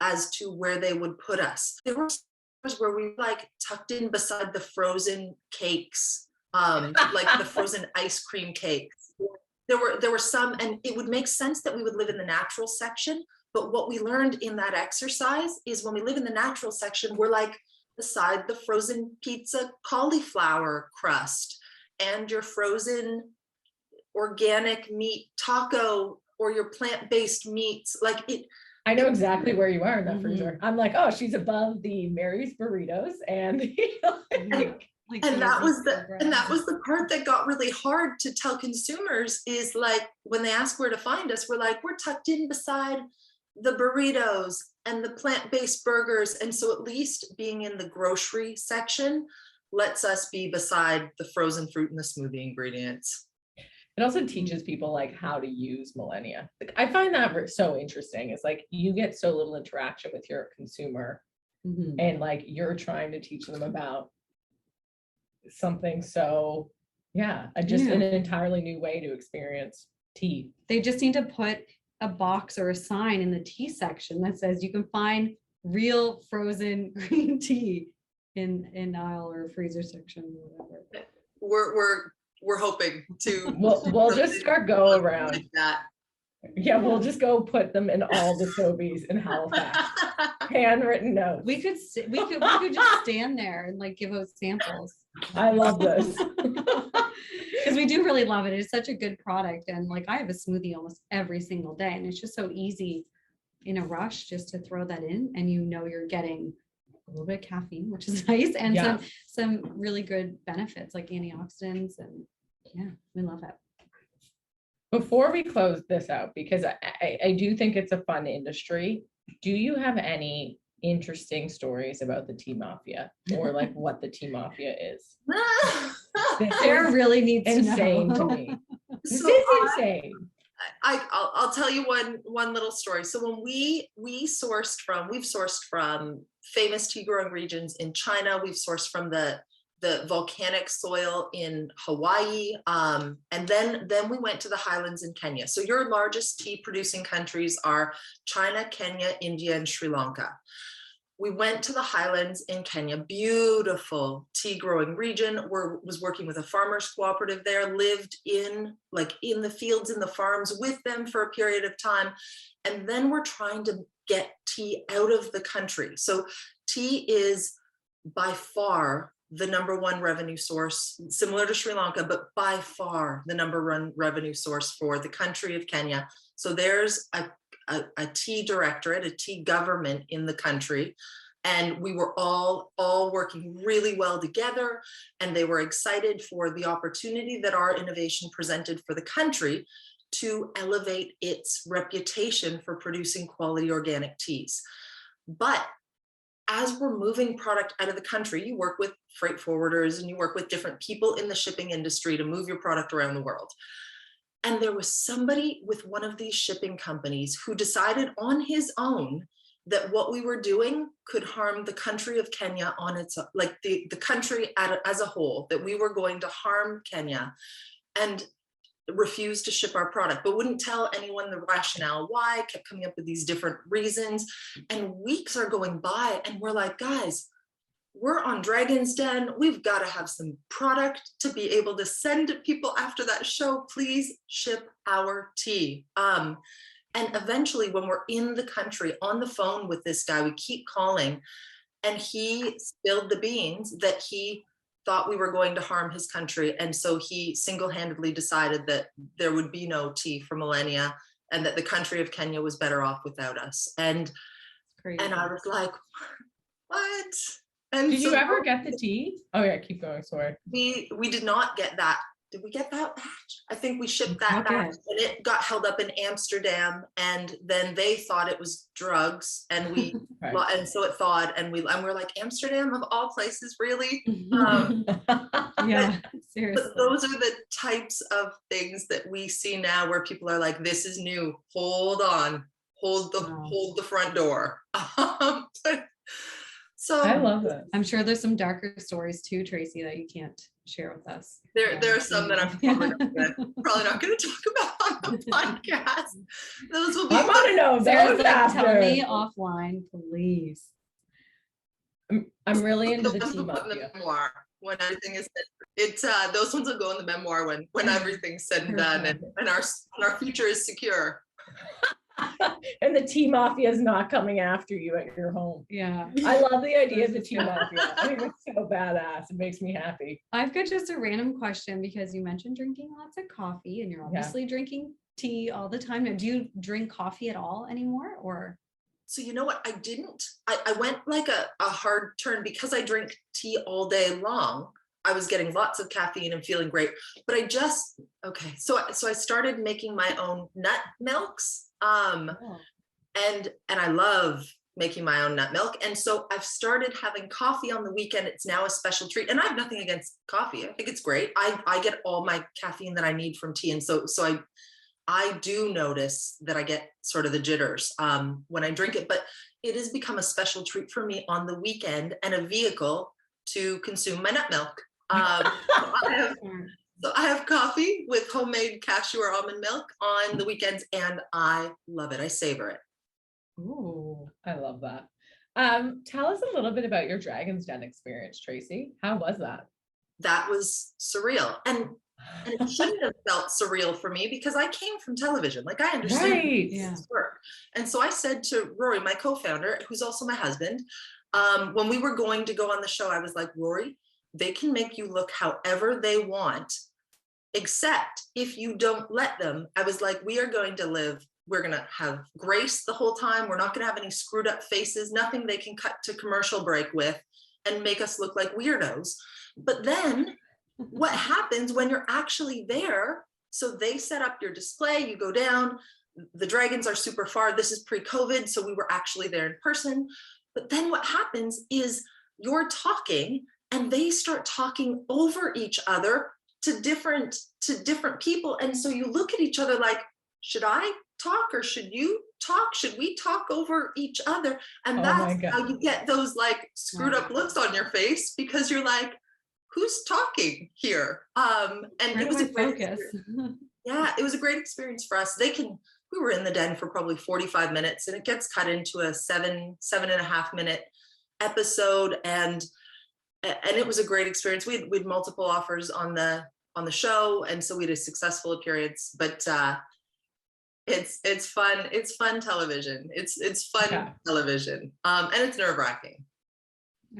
as to where they would put us. There were stores where we were like tucked in beside the frozen cakes, like the frozen ice cream cakes. There were some, and it would make sense that we would live in the natural section. But what we learned in that exercise is when we live in the natural section, we're like beside the frozen pizza cauliflower crust and your frozen organic meat taco, or your plant-based meats. Like it, I know exactly where you are in that freezer. I'm like, oh, she's above the Mary's burritos and and that was the part that got really hard to tell consumers, is like when they ask where to find us, we're like, we're tucked in beside the burritos and the plant-based burgers. And so at least being in the grocery section lets us be beside the frozen fruit and the smoothie ingredients. it also teaches people like how to use Millennia. Like, I find that so interesting. It's like you get so little interaction with your consumer, and like you're trying to teach them about something. So yeah, an entirely new way to experience tea. They just need to put a box or a sign in the tea section that says you can find real frozen green tea in aisle or freezer section or whatever. We're hoping to. We'll just start go around. Like that. Yeah, we'll just go put them in all the Sobeys in Halifax. Handwritten notes. We could just stand there and like give out samples. I love this. Because we do really love it. It's such a good product. And like I have a smoothie almost every single day, and it's just so easy in a rush just to throw that in, and you know you're getting a little bit of caffeine, which is nice, and some really good benefits like antioxidants, and yeah, we love it. Before we close this out, because I do think it's a fun industry, do you have any interesting stories about the T-Mafia, or like what the T-Mafia is? Sarah really needs insane to know. To me. This is insane. I'll tell you one little story. So when we've sourced from famous tea growing regions in China. We've sourced from the volcanic soil in Hawaii, and then we went to the highlands in Kenya. So your largest tea producing countries are China, Kenya, India, and Sri Lanka. We went to the highlands in Kenya, beautiful tea growing region. Was working with a farmers cooperative there, lived in the fields, in the farms with them for a period of time. And then we're trying to get tea out of the country. So tea is by far the #1 revenue source, similar to Sri Lanka, but by far the #1 revenue source for the country of Kenya. So there's a tea directorate, a tea government in the country. And we were all working really well together. And they were excited for the opportunity that our innovation presented for the country to elevate its reputation for producing quality organic teas. But as we're moving product out of the country, you work with freight forwarders and you work with different people in the shipping industry to move your product around the world. And there was somebody with one of these shipping companies who decided on his own that what we were doing could harm the country of Kenya on its, like the country as a whole, that we were going to harm Kenya, and refused to ship our product, but wouldn't tell anyone the rationale why, kept coming up with these different reasons. And weeks are going by and we're like, guys, we're on Dragon's Den. We've got to have some product to be able to send to people after that show. Please ship our tea. And eventually when we're in the country on the phone with this guy, we keep calling, and he spilled the beans that he thought we were going to harm his country. And so he single-handedly decided that there would be no tea for Millennia and that the country of Kenya was better off without us. And I was like, what? And Did you ever get the tea? Oh yeah, keep going, sorry. We did not get that. Did we get that batch? I think we shipped that batch, and it got held up in Amsterdam, and then they thought it was drugs, and we Right. and so it thawed, and we're like, Amsterdam of all places, really? Yeah, seriously. But those are the types of things that we see now, where people are like, this is new, hold on, hold the front door. So I love it. I'm sure there's some darker stories too, Tracy, that you can't share with us. there are some that I'm probably not going to talk about on the podcast. Those will be. I want to know Sarah's those like, after. tell me offline, please. I'm really into the ones we'll put in the T-Mafia. memoir when everything is said. It's those ones will go in the memoir when everything's said and done, and our future is secure. And the T-Mafia is not coming after you at your home. Yeah. I love the idea of the T-Mafia. I think it's so badass. It makes me happy. I've got just a random question, because you mentioned drinking lots of coffee and you're obviously drinking tea all the time. Now, do you drink coffee at all anymore, or? So you know what, I didn't. I went like a hard turn because I drink tea all day long. I was getting lots of caffeine and feeling great, but so I started making my own nut milks. And I love making my own nut milk. And so I've started having coffee on the weekend. It's now a special treat. And I have nothing against coffee. I think it's great. I get all my caffeine that I need from tea. And so I do notice that I get sort of the jitters when I drink it, but it has become a special treat for me on the weekend and a vehicle to consume my nut milk. So I have coffee with homemade cashew or almond milk on the weekends, and I love it. I savor it. Ooh, I love that. Tell us a little bit about your Dragon's Den experience, Tracy. How was that? That was surreal. And it shouldn't have felt surreal for me, because I came from television. Like, I understand Right. this work. And so I said to Rory, my co-founder, who's also my husband, when we were going to go on the show, I was like, Rory, they can make you look however they want, except if you don't let them. I was like, we're going to have grace the whole time. We're not going to have any screwed up faces, nothing they can cut to commercial break with and make us look like weirdos. But then what happens when you're actually there? So they set up your display, you go down, the dragons are super far. This is pre-COVID, so we were actually there in person. But then what happens is you're talking and they start talking over each other to different people. And so you look at each other like, should I talk or should you talk? Should we talk over each other? And Oh my that's God. how you get those like screwed up looks on your face, because you're like, who's talking here? And Where it do was I a great focus? experience. Yeah, it was a great experience for us. We were in the den for probably 45 minutes, and it gets cut into a 7.5 minute episode. And it was a great experience. We had multiple offers on the show, and so we had a successful appearance. But it's fun. It's fun television. It's fun television, and it's nerve-wracking.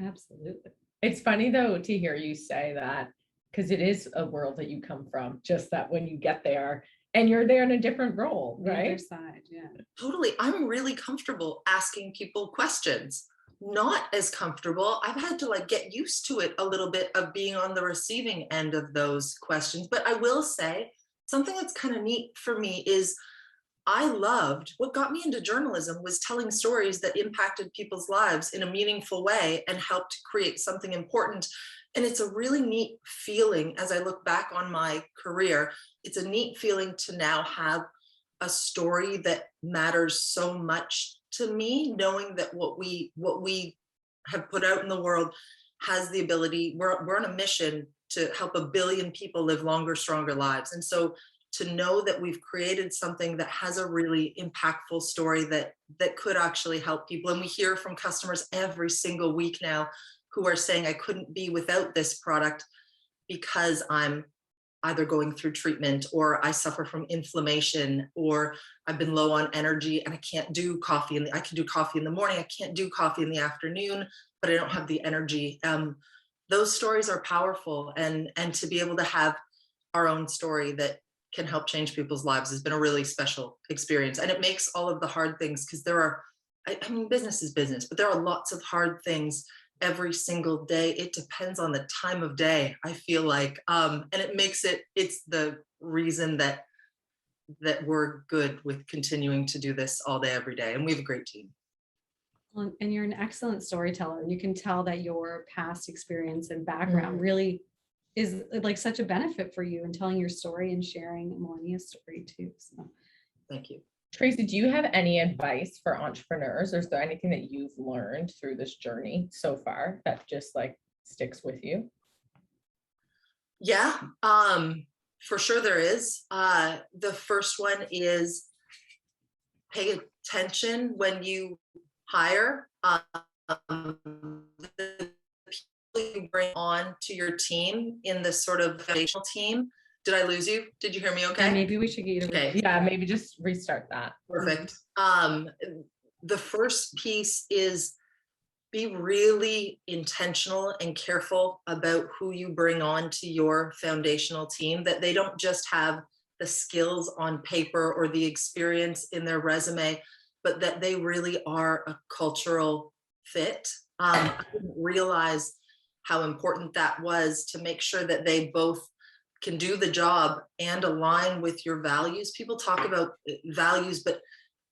Absolutely. It's funny though to hear you say that, because it is a world that you come from, just that when you get there and you're there in a different role, The other right? side, yeah. Totally. I'm really comfortable asking people questions. Not as comfortable. I've had to like get used to it a little bit of being on the receiving end of those questions. But I will say something that's kind of neat for me is what got me into journalism was telling stories that impacted people's lives in a meaningful way and helped create something important. And it's a really neat feeling as I look back on my career. It's a neat feeling to now have a story that matters so much to me, knowing that what we have put out in the world has the ability, we're on a mission to help 1 billion people live longer, stronger lives. And so to know that we've created something that has a really impactful story that could actually help people. And we hear from customers every single week now who are saying, I couldn't be without this product because I'm either going through treatment, or I suffer from inflammation, or I've been low on energy and I can't do coffee. I can do coffee in the morning. I can't do coffee in the afternoon, but I don't have the energy. Those stories are powerful, and to be able to have our own story that can help change people's lives has been a really special experience. And it makes all of the hard things, because I mean, business is business, but there are lots of hard things every single day. It depends on the time of day, I feel like. And it makes it's the reason that we're good with continuing to do this all day, every day. And we have a great team. Well, and you're an excellent storyteller. You can tell that your past experience and background really is like such a benefit for you in telling your story and sharing Millennia's story too. So Thank you. Tracy, do you have any advice for entrepreneurs, or is there anything that you've learned through this journey so far that just like sticks with you? Yeah, for sure there is. The first one is pay attention when you hire. The people you bring on to your team in this sort of foundational team. Did I lose you? Did you hear me okay? yeah, maybe we should get you to Okay. Yeah, maybe just restart that. Perfect. The first piece is be really intentional and careful about who you bring on to your foundational team, that they don't just have the skills on paper or the experience in their resume, but that they really are a cultural fit. I didn't realize how important that was, to make sure that they both can do the job and align with your values. People talk about values, but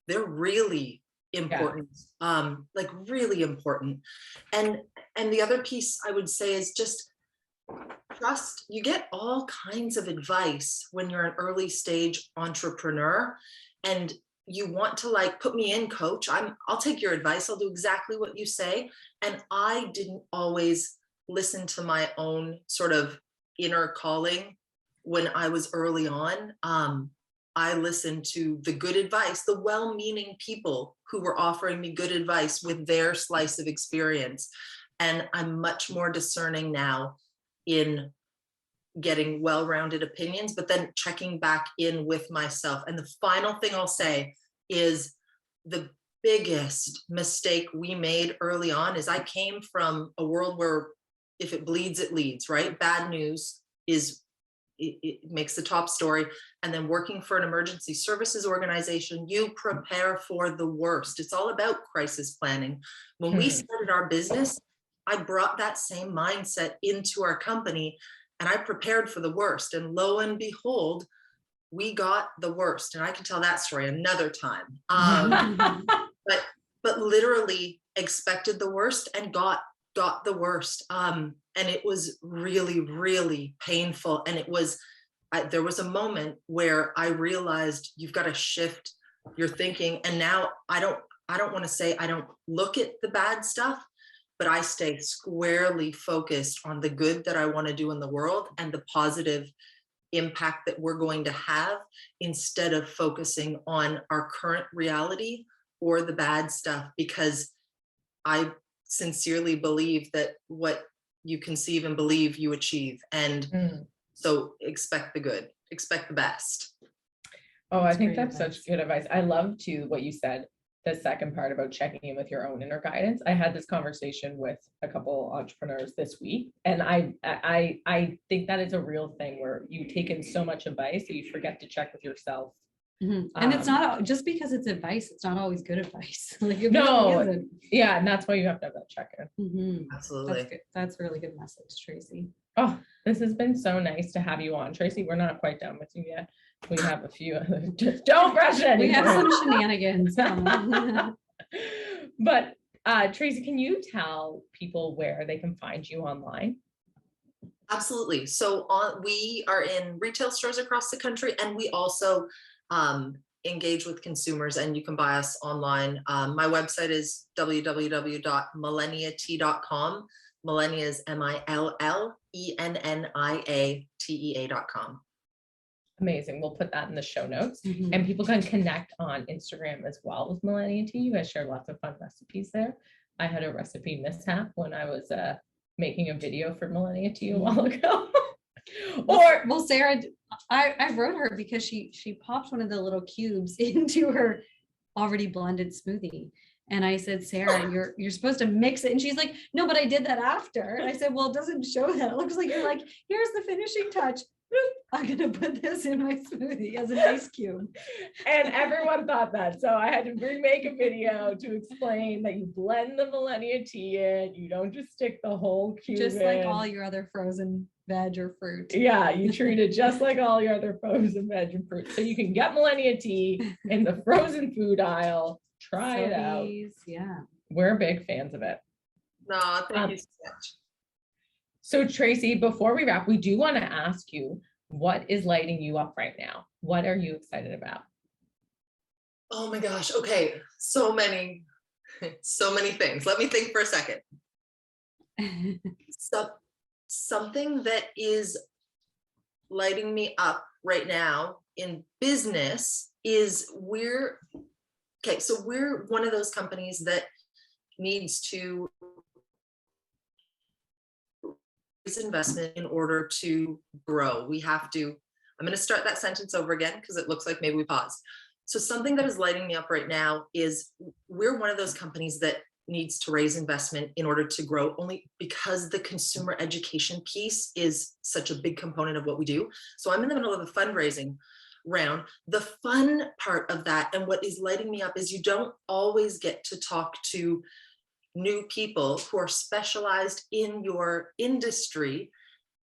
they're really important, like really important. And the other piece I would say is just trust. You get all kinds of advice when you're an early stage entrepreneur, and you want to like, put me in, coach. I'll take your advice. I'll do exactly what you say. And I didn't always listen to my own sort of inner calling when I was early on. I listened to the good advice, the well-meaning people who were offering me good advice with their slice of experience. And I'm much more discerning now in getting well-rounded opinions, but then checking back in with myself. And the final thing I'll say is the biggest mistake we made early on is I came from a world where if it bleeds, it leads, right? Bad news it makes the top story. And then working for an emergency services organization, you prepare for the worst. It's all about crisis planning. When we started our business, I brought that same mindset into our company, and I prepared for the worst. And lo and behold, we got the worst. And I can tell that story another time. But literally expected the worst and got the worst. And it was really, really painful. And there was a moment where I realized you've got to shift your thinking. And now I don't want to say I don't look at the bad stuff, but I stay squarely focused on the good that I want to do in the world and the positive impact that we're going to have, instead of focusing on our current reality or the bad stuff, because I sincerely believe that what you conceive and believe you achieve. And so expect the good, expect the best. Oh, I That's think great that's such good advice. I love too what you said, the second part about checking in with your own inner guidance. I had this conversation with a couple entrepreneurs this week, and I think that is a real thing where you take in so much advice that you forget to check with yourself. And it's not just because it's advice, it's not always good advice. Like it No, really isn't. yeah, and that's why you have to have that check-in. Absolutely. That's good. That's a really good message, Tracy. Oh, this has been so nice to have you on, Tracy. We're not quite done with you yet. We have a few other, just don't rush it We have anymore. some shenanigans coming. But Tracy, can you tell people where they can find you online? Absolutely. So we are in retail stores across the country, and we also engage with consumers, and you can buy us online. My website is www.millenniatea.com. Millennia is MILLENNIATEA.com. Amazing. We'll put that in the show notes. Mhm. And people can connect on Instagram as well with Millennia TEA. You guys share lots of fun recipes there. I had a recipe mishap when I was making a video for Millennia TEA a while ago. Well, Sarah, I wrote her because she popped one of the little cubes into her already blended smoothie. And I said, Sarah, you're supposed to mix it. And she's like, no, but I did that after. And I said, well, it doesn't show that. It looks like you're like, here's the finishing touch. I'm gonna put this in my smoothie as an ice cube. And everyone thought that. So I had to remake a video to explain that you blend the Millennia TEA in. You don't just stick the whole cube Just in. like all your other frozen veg or fruit. Yeah, you treat it just like all your other frozen veg and fruit. So you can get Millennia TEA in the frozen food aisle. Try it out. Yeah. We're big fans of it. No, thank you so much. So Tracy, before we wrap, we do want to ask you, what is lighting you up right now? What are you excited about? Oh my gosh. Okay. So many things. Let me think for a second. Something that is lighting me up right now in business is we're one of those companies that needs to raise investment in order to grow. We have to, I'm going to start that sentence over again because it looks like maybe we paused. So something that is lighting me up right now is we're one of those companies that needs to raise investment in order to grow, only because the consumer education piece is such a big component of what we do. So I'm in the middle of a fundraising round. The fun part of that and what is lighting me up is you don't always get to talk to new people who are specialized in your industry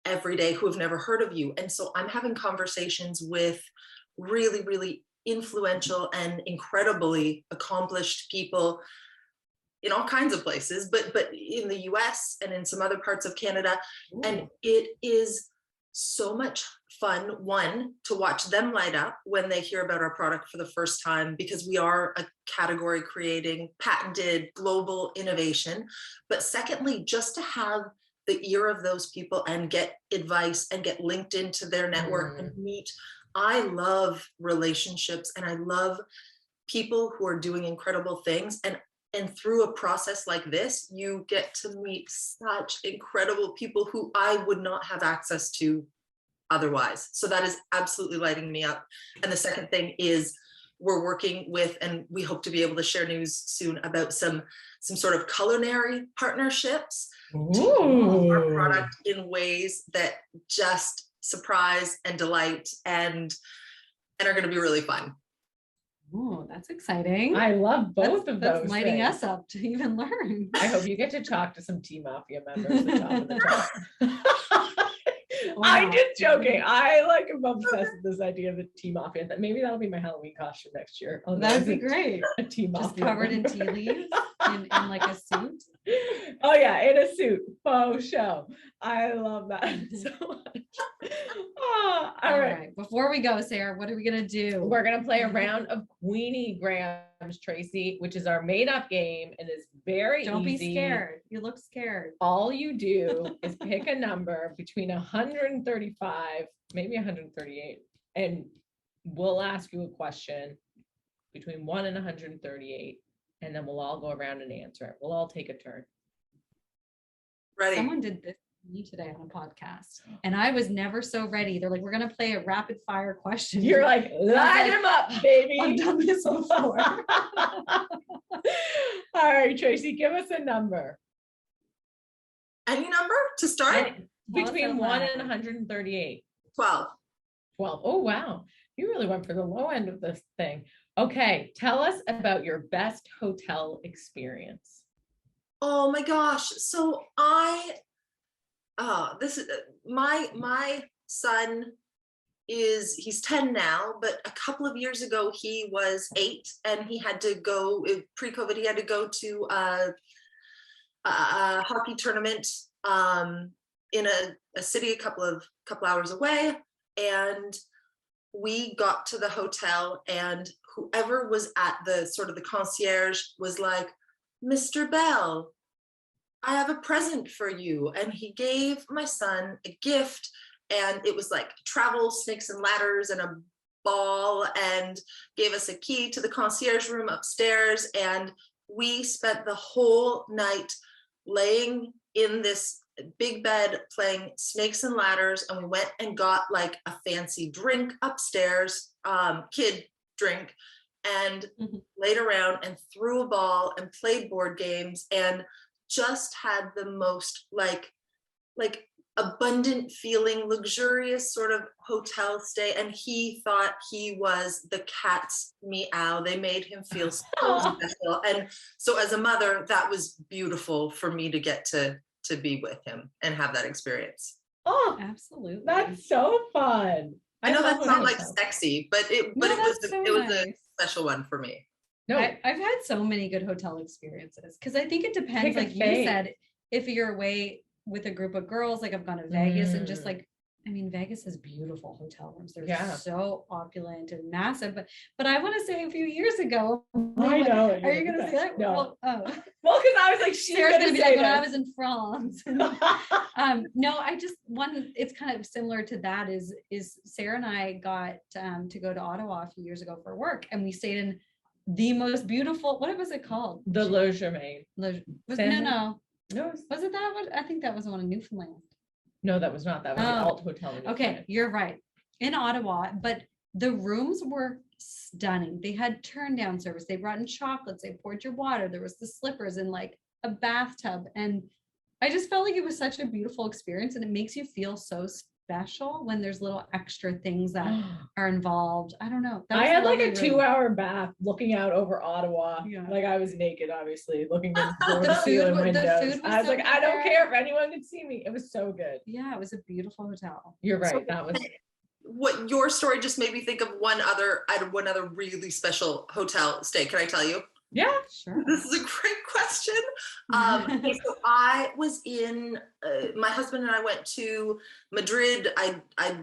every day who have never heard of you. And so I'm having conversations with really, really influential and incredibly accomplished people in all kinds of places, but in the US and in some other parts of Canada. Ooh. And it is so much fun, one, to watch them light up when they hear about our product for the first time, because we are a category creating patented global innovation. But secondly, just to have the ear of those people and get advice and get linked into their network and meet. I love relationships and I love people who are doing incredible things. And through a process like this, you get to meet such incredible people who I would not have access to otherwise. So that is absolutely lighting me up. And the second thing is we're working with, and we hope to be able to share news soon about some sort of culinary partnerships to promote our product in ways that just surprise and delight and are going to be really fun. Oh, that's exciting. I love both of those. That's lighting things. us up to even learn. I hope you get to talk to some T-Mafia members. At the top of the top. Wow. I'm just joking. I am obsessed with this idea of the T-Mafia. Maybe that'll be my Halloween costume next year. That would be great. A T-Mafia. Just covered in tea leaves. in like a suit. Oh yeah, in a suit, faux show. I love that so much. Oh, all right. Before we go, Sarah, what are we gonna do? We're gonna play a round of Queenie Grams, Tracy, which is our made-up game, and is very Don't easy. be scared. You look scared. All you do is pick a number between 135, maybe 138, and we'll ask you a question between 1 and 138, and then we'll all go around and answer it. We'll all take a turn. Ready? Someone did this to me today on a podcast, and I was never so ready. They're like, we're gonna play a rapid fire question. You're like, line them up, baby. I've done this before. All right, Tracy, give us a number. Any number to start? Between 1 and 138. 12. 12. Oh, wow. You really went for the low end of this thing. Okay, tell us about your best hotel experience. Oh my gosh. So this is my son he's 10 now, but a couple of years ago he was 8 and he had to go pre-COVID, he had to go to a hockey tournament in a city a couple hours away. And we got to the hotel and whoever was at the sort of the concierge was like, Mr. Bell, I have a present for you. And he gave my son a gift, and it was like travel, snakes and ladders and a ball, and gave us a key to the concierge room upstairs. And we spent the whole night laying in this big bed playing snakes and ladders, and we went and got like a fancy drink upstairs, kid drink, and laid around and threw a ball and played board games and just had the most like abundant feeling, luxurious sort of hotel stay. And he thought he was the cat's meow. They made him feel so special. And so as a mother, that was beautiful for me to get to be with him and have that experience. Oh, Absolutely. that's so fun. I know that's not like hotels. sexy, but it was a special one for me. No, I've had so many good hotel experiences because I think it depends, Pick a like you fave. said, if you're away with a group of girls, like I've gone to Vegas and just like, I mean, Vegas has beautiful hotel rooms. They're Yeah. so opulent and massive. But I want to say a few years ago, I know what are you're you going to gonna say say. that? No. Well, oh. well, because I was like, she's Sarah's gonna gonna be say like, when I this. was in France. No, I just it's kind of similar to that is Sarah and I got to go to Ottawa a few years ago for work, and we stayed in the most beautiful, what was it called? The Le Germain. No, No, was it that one? I think that was the one in Newfoundland. no, that was not. That was the Oh, Alt Hotel. in Okay, Newfoundland. you're right. In Ottawa, but the rooms were stunning. They had turn down service. They brought in chocolates. They poured your water. There was the slippers and like a bathtub. And I just felt like it was such a beautiful experience, and it makes you feel so special when there's little extra things that are involved. I don't know. That I was had like a lovely room. 2-hour bath looking out over Ottawa. Yeah. Like I was naked, obviously, looking over The the food ceiling was- the windows. food was I was so like, good I don't there. care if anyone could see me. It was so good. Yeah, it was a beautiful hotel. You're right. So- That was What your story just made me think of I had one other really special hotel stay. Can I tell you? yeah. Sure. This is a great question. Okay, so I was in, my husband and I went to Madrid. I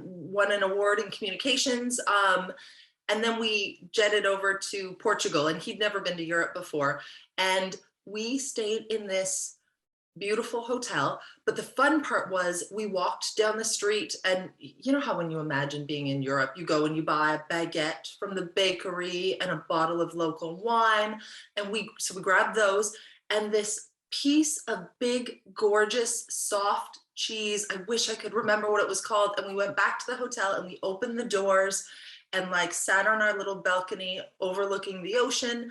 won an award in communications. And then we jetted over to Portugal, and he'd never been to Europe before. And we stayed in this beautiful hotel. But the fun part was we walked down the street, and you know how when you imagine being in Europe, you go and you buy a baguette from the bakery and a bottle of local wine. And we grabbed those, and this piece of big, gorgeous, soft cheese. I wish I could remember what it was called. And we went back to the hotel and we opened the doors and like sat on our little balcony overlooking the ocean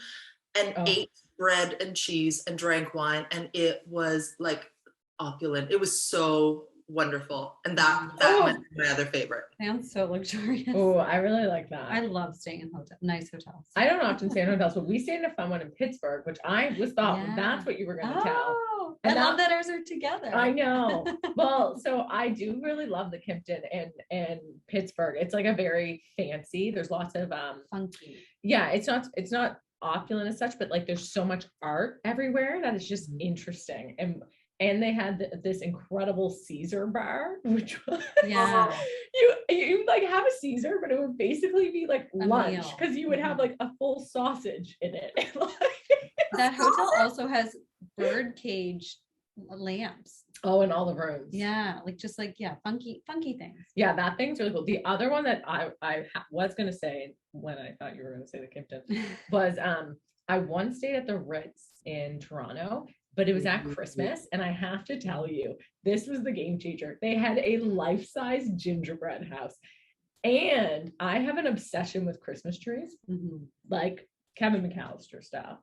and ate bread and cheese and drank wine, and it was like opulent. It was so wonderful, and that was my other favorite. Sounds so luxurious. Oh, I really like that. I love staying in nice hotels. I don't often stay in hotels, but we stayed in a fun one in Pittsburgh, which I was thought Yeah. that's what you were going to tell. Oh, And I love that ours are together. I know. Well, so I do really love the Kimpton and Pittsburgh. It's like a very fancy. There's lots of Funky. yeah, it's not opulent as such, but like there's so much art everywhere that it's just interesting. And they had this incredible Caesar bar, which was Yeah. you like have a Caesar, but it would basically be like A lunch meal. because you would have Mhm. like a full sausage in it. That hotel also has bird cage lamps. Oh, in all the rooms. Yeah, like just like funky things. Yeah, that thing's really cool. The other one that was gonna say when I thought you were gonna say the Kimpton was I once stayed at the Ritz in Toronto, but it was at Christmas, and I have to tell you, this was the game changer. They had a life-size gingerbread house, and I have an obsession with Christmas trees, like Kevin McAllister style.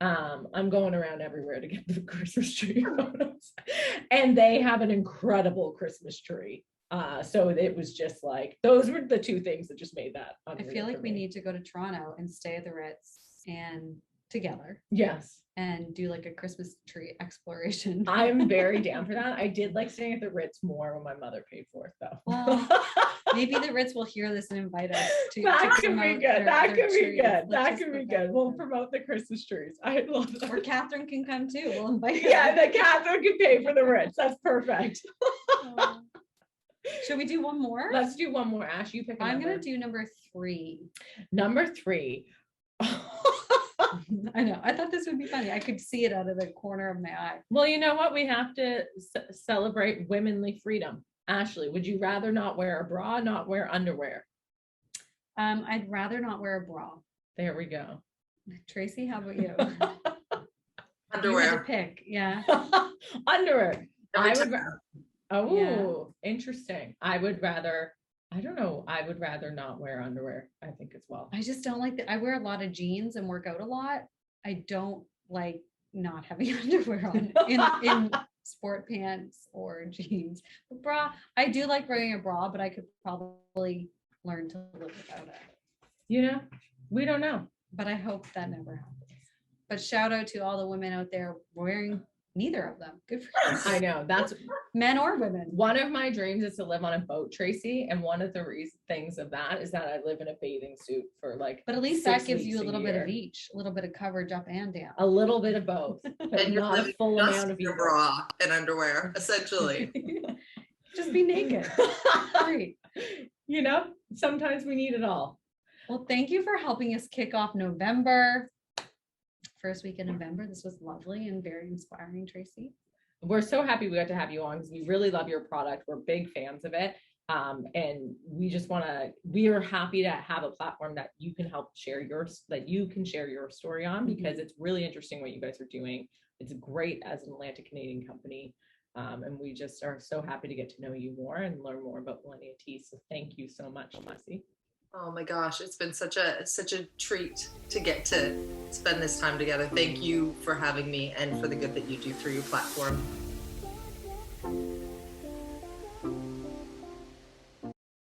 I'm going around everywhere to get the Christmas tree photos, and they have an incredible Christmas tree. So it was just like, those were the two things that just made that. I feel like we need to go to Toronto and stay at the Ritz and together Yes. and do like a Christmas tree exploration. I'm very down for that. I did like staying at the Ritz more when my mother paid for it though. Well, maybe the Ritz will hear this and invite us to That could be promote good. That their could be trees. good. Let's That just could be put that good. in We'll there. promote the Christmas trees. I love that. Or Catherine can come too. We'll invite her. Yeah, the Catherine can pay for the Ritz. That's perfect. Should we do one more? Let's do one more. Ash, you pick a I'm number. gonna do number 3. Number 3. I know. I thought this would be funny. I could see it out of the corner of my eye. Well, you know what? We have to celebrate womanly freedom. Ashley, would you rather not wear a bra, not wear underwear? I'd rather not wear a bra. There we go. Tracy, how about you? You had to Underwear. pick. Yeah. Underwear. Every I would. time. Oh, interesting. I would rather. I don't know. I would rather not wear underwear, I think as well. I just don't like that. I wear a lot of jeans and work out a lot. I don't like not having underwear on in sport pants or jeans. But bra, I do like wearing a bra, but I could probably learn to live without it. You know, we don't know. But I hope that never happens. But shout out to all the women out there wearing neither of them. Good for you. I know that's Men or women. one of my dreams is to live on a boat, Tracy. And one of the things of that is that I live in a bathing suit for like. But at least 6 that gives you a weeks little bit year. of each, a little bit of coverage up and down. A little bit of both, but And you're not a living full just amount of your either. bra and underwear, essentially. Just be naked. Great. You know, sometimes we need it all. Well, thank you for helping us kick off November. First week in November. This was lovely and very inspiring, Tracy. We're so happy we got to have you on because we really love your product. We're big fans of it. And we just we are happy to have a platform that you can help share that you can share your story on, because it's really interesting what you guys are doing. It's great as an Atlantic Canadian company. And we just are so happy to get to know you more and learn more about Millennia TEA. So thank you so much, Messi. Oh my gosh, it's been such a treat to get to spend this time together. Thank you for having me and for the good that you do through your platform.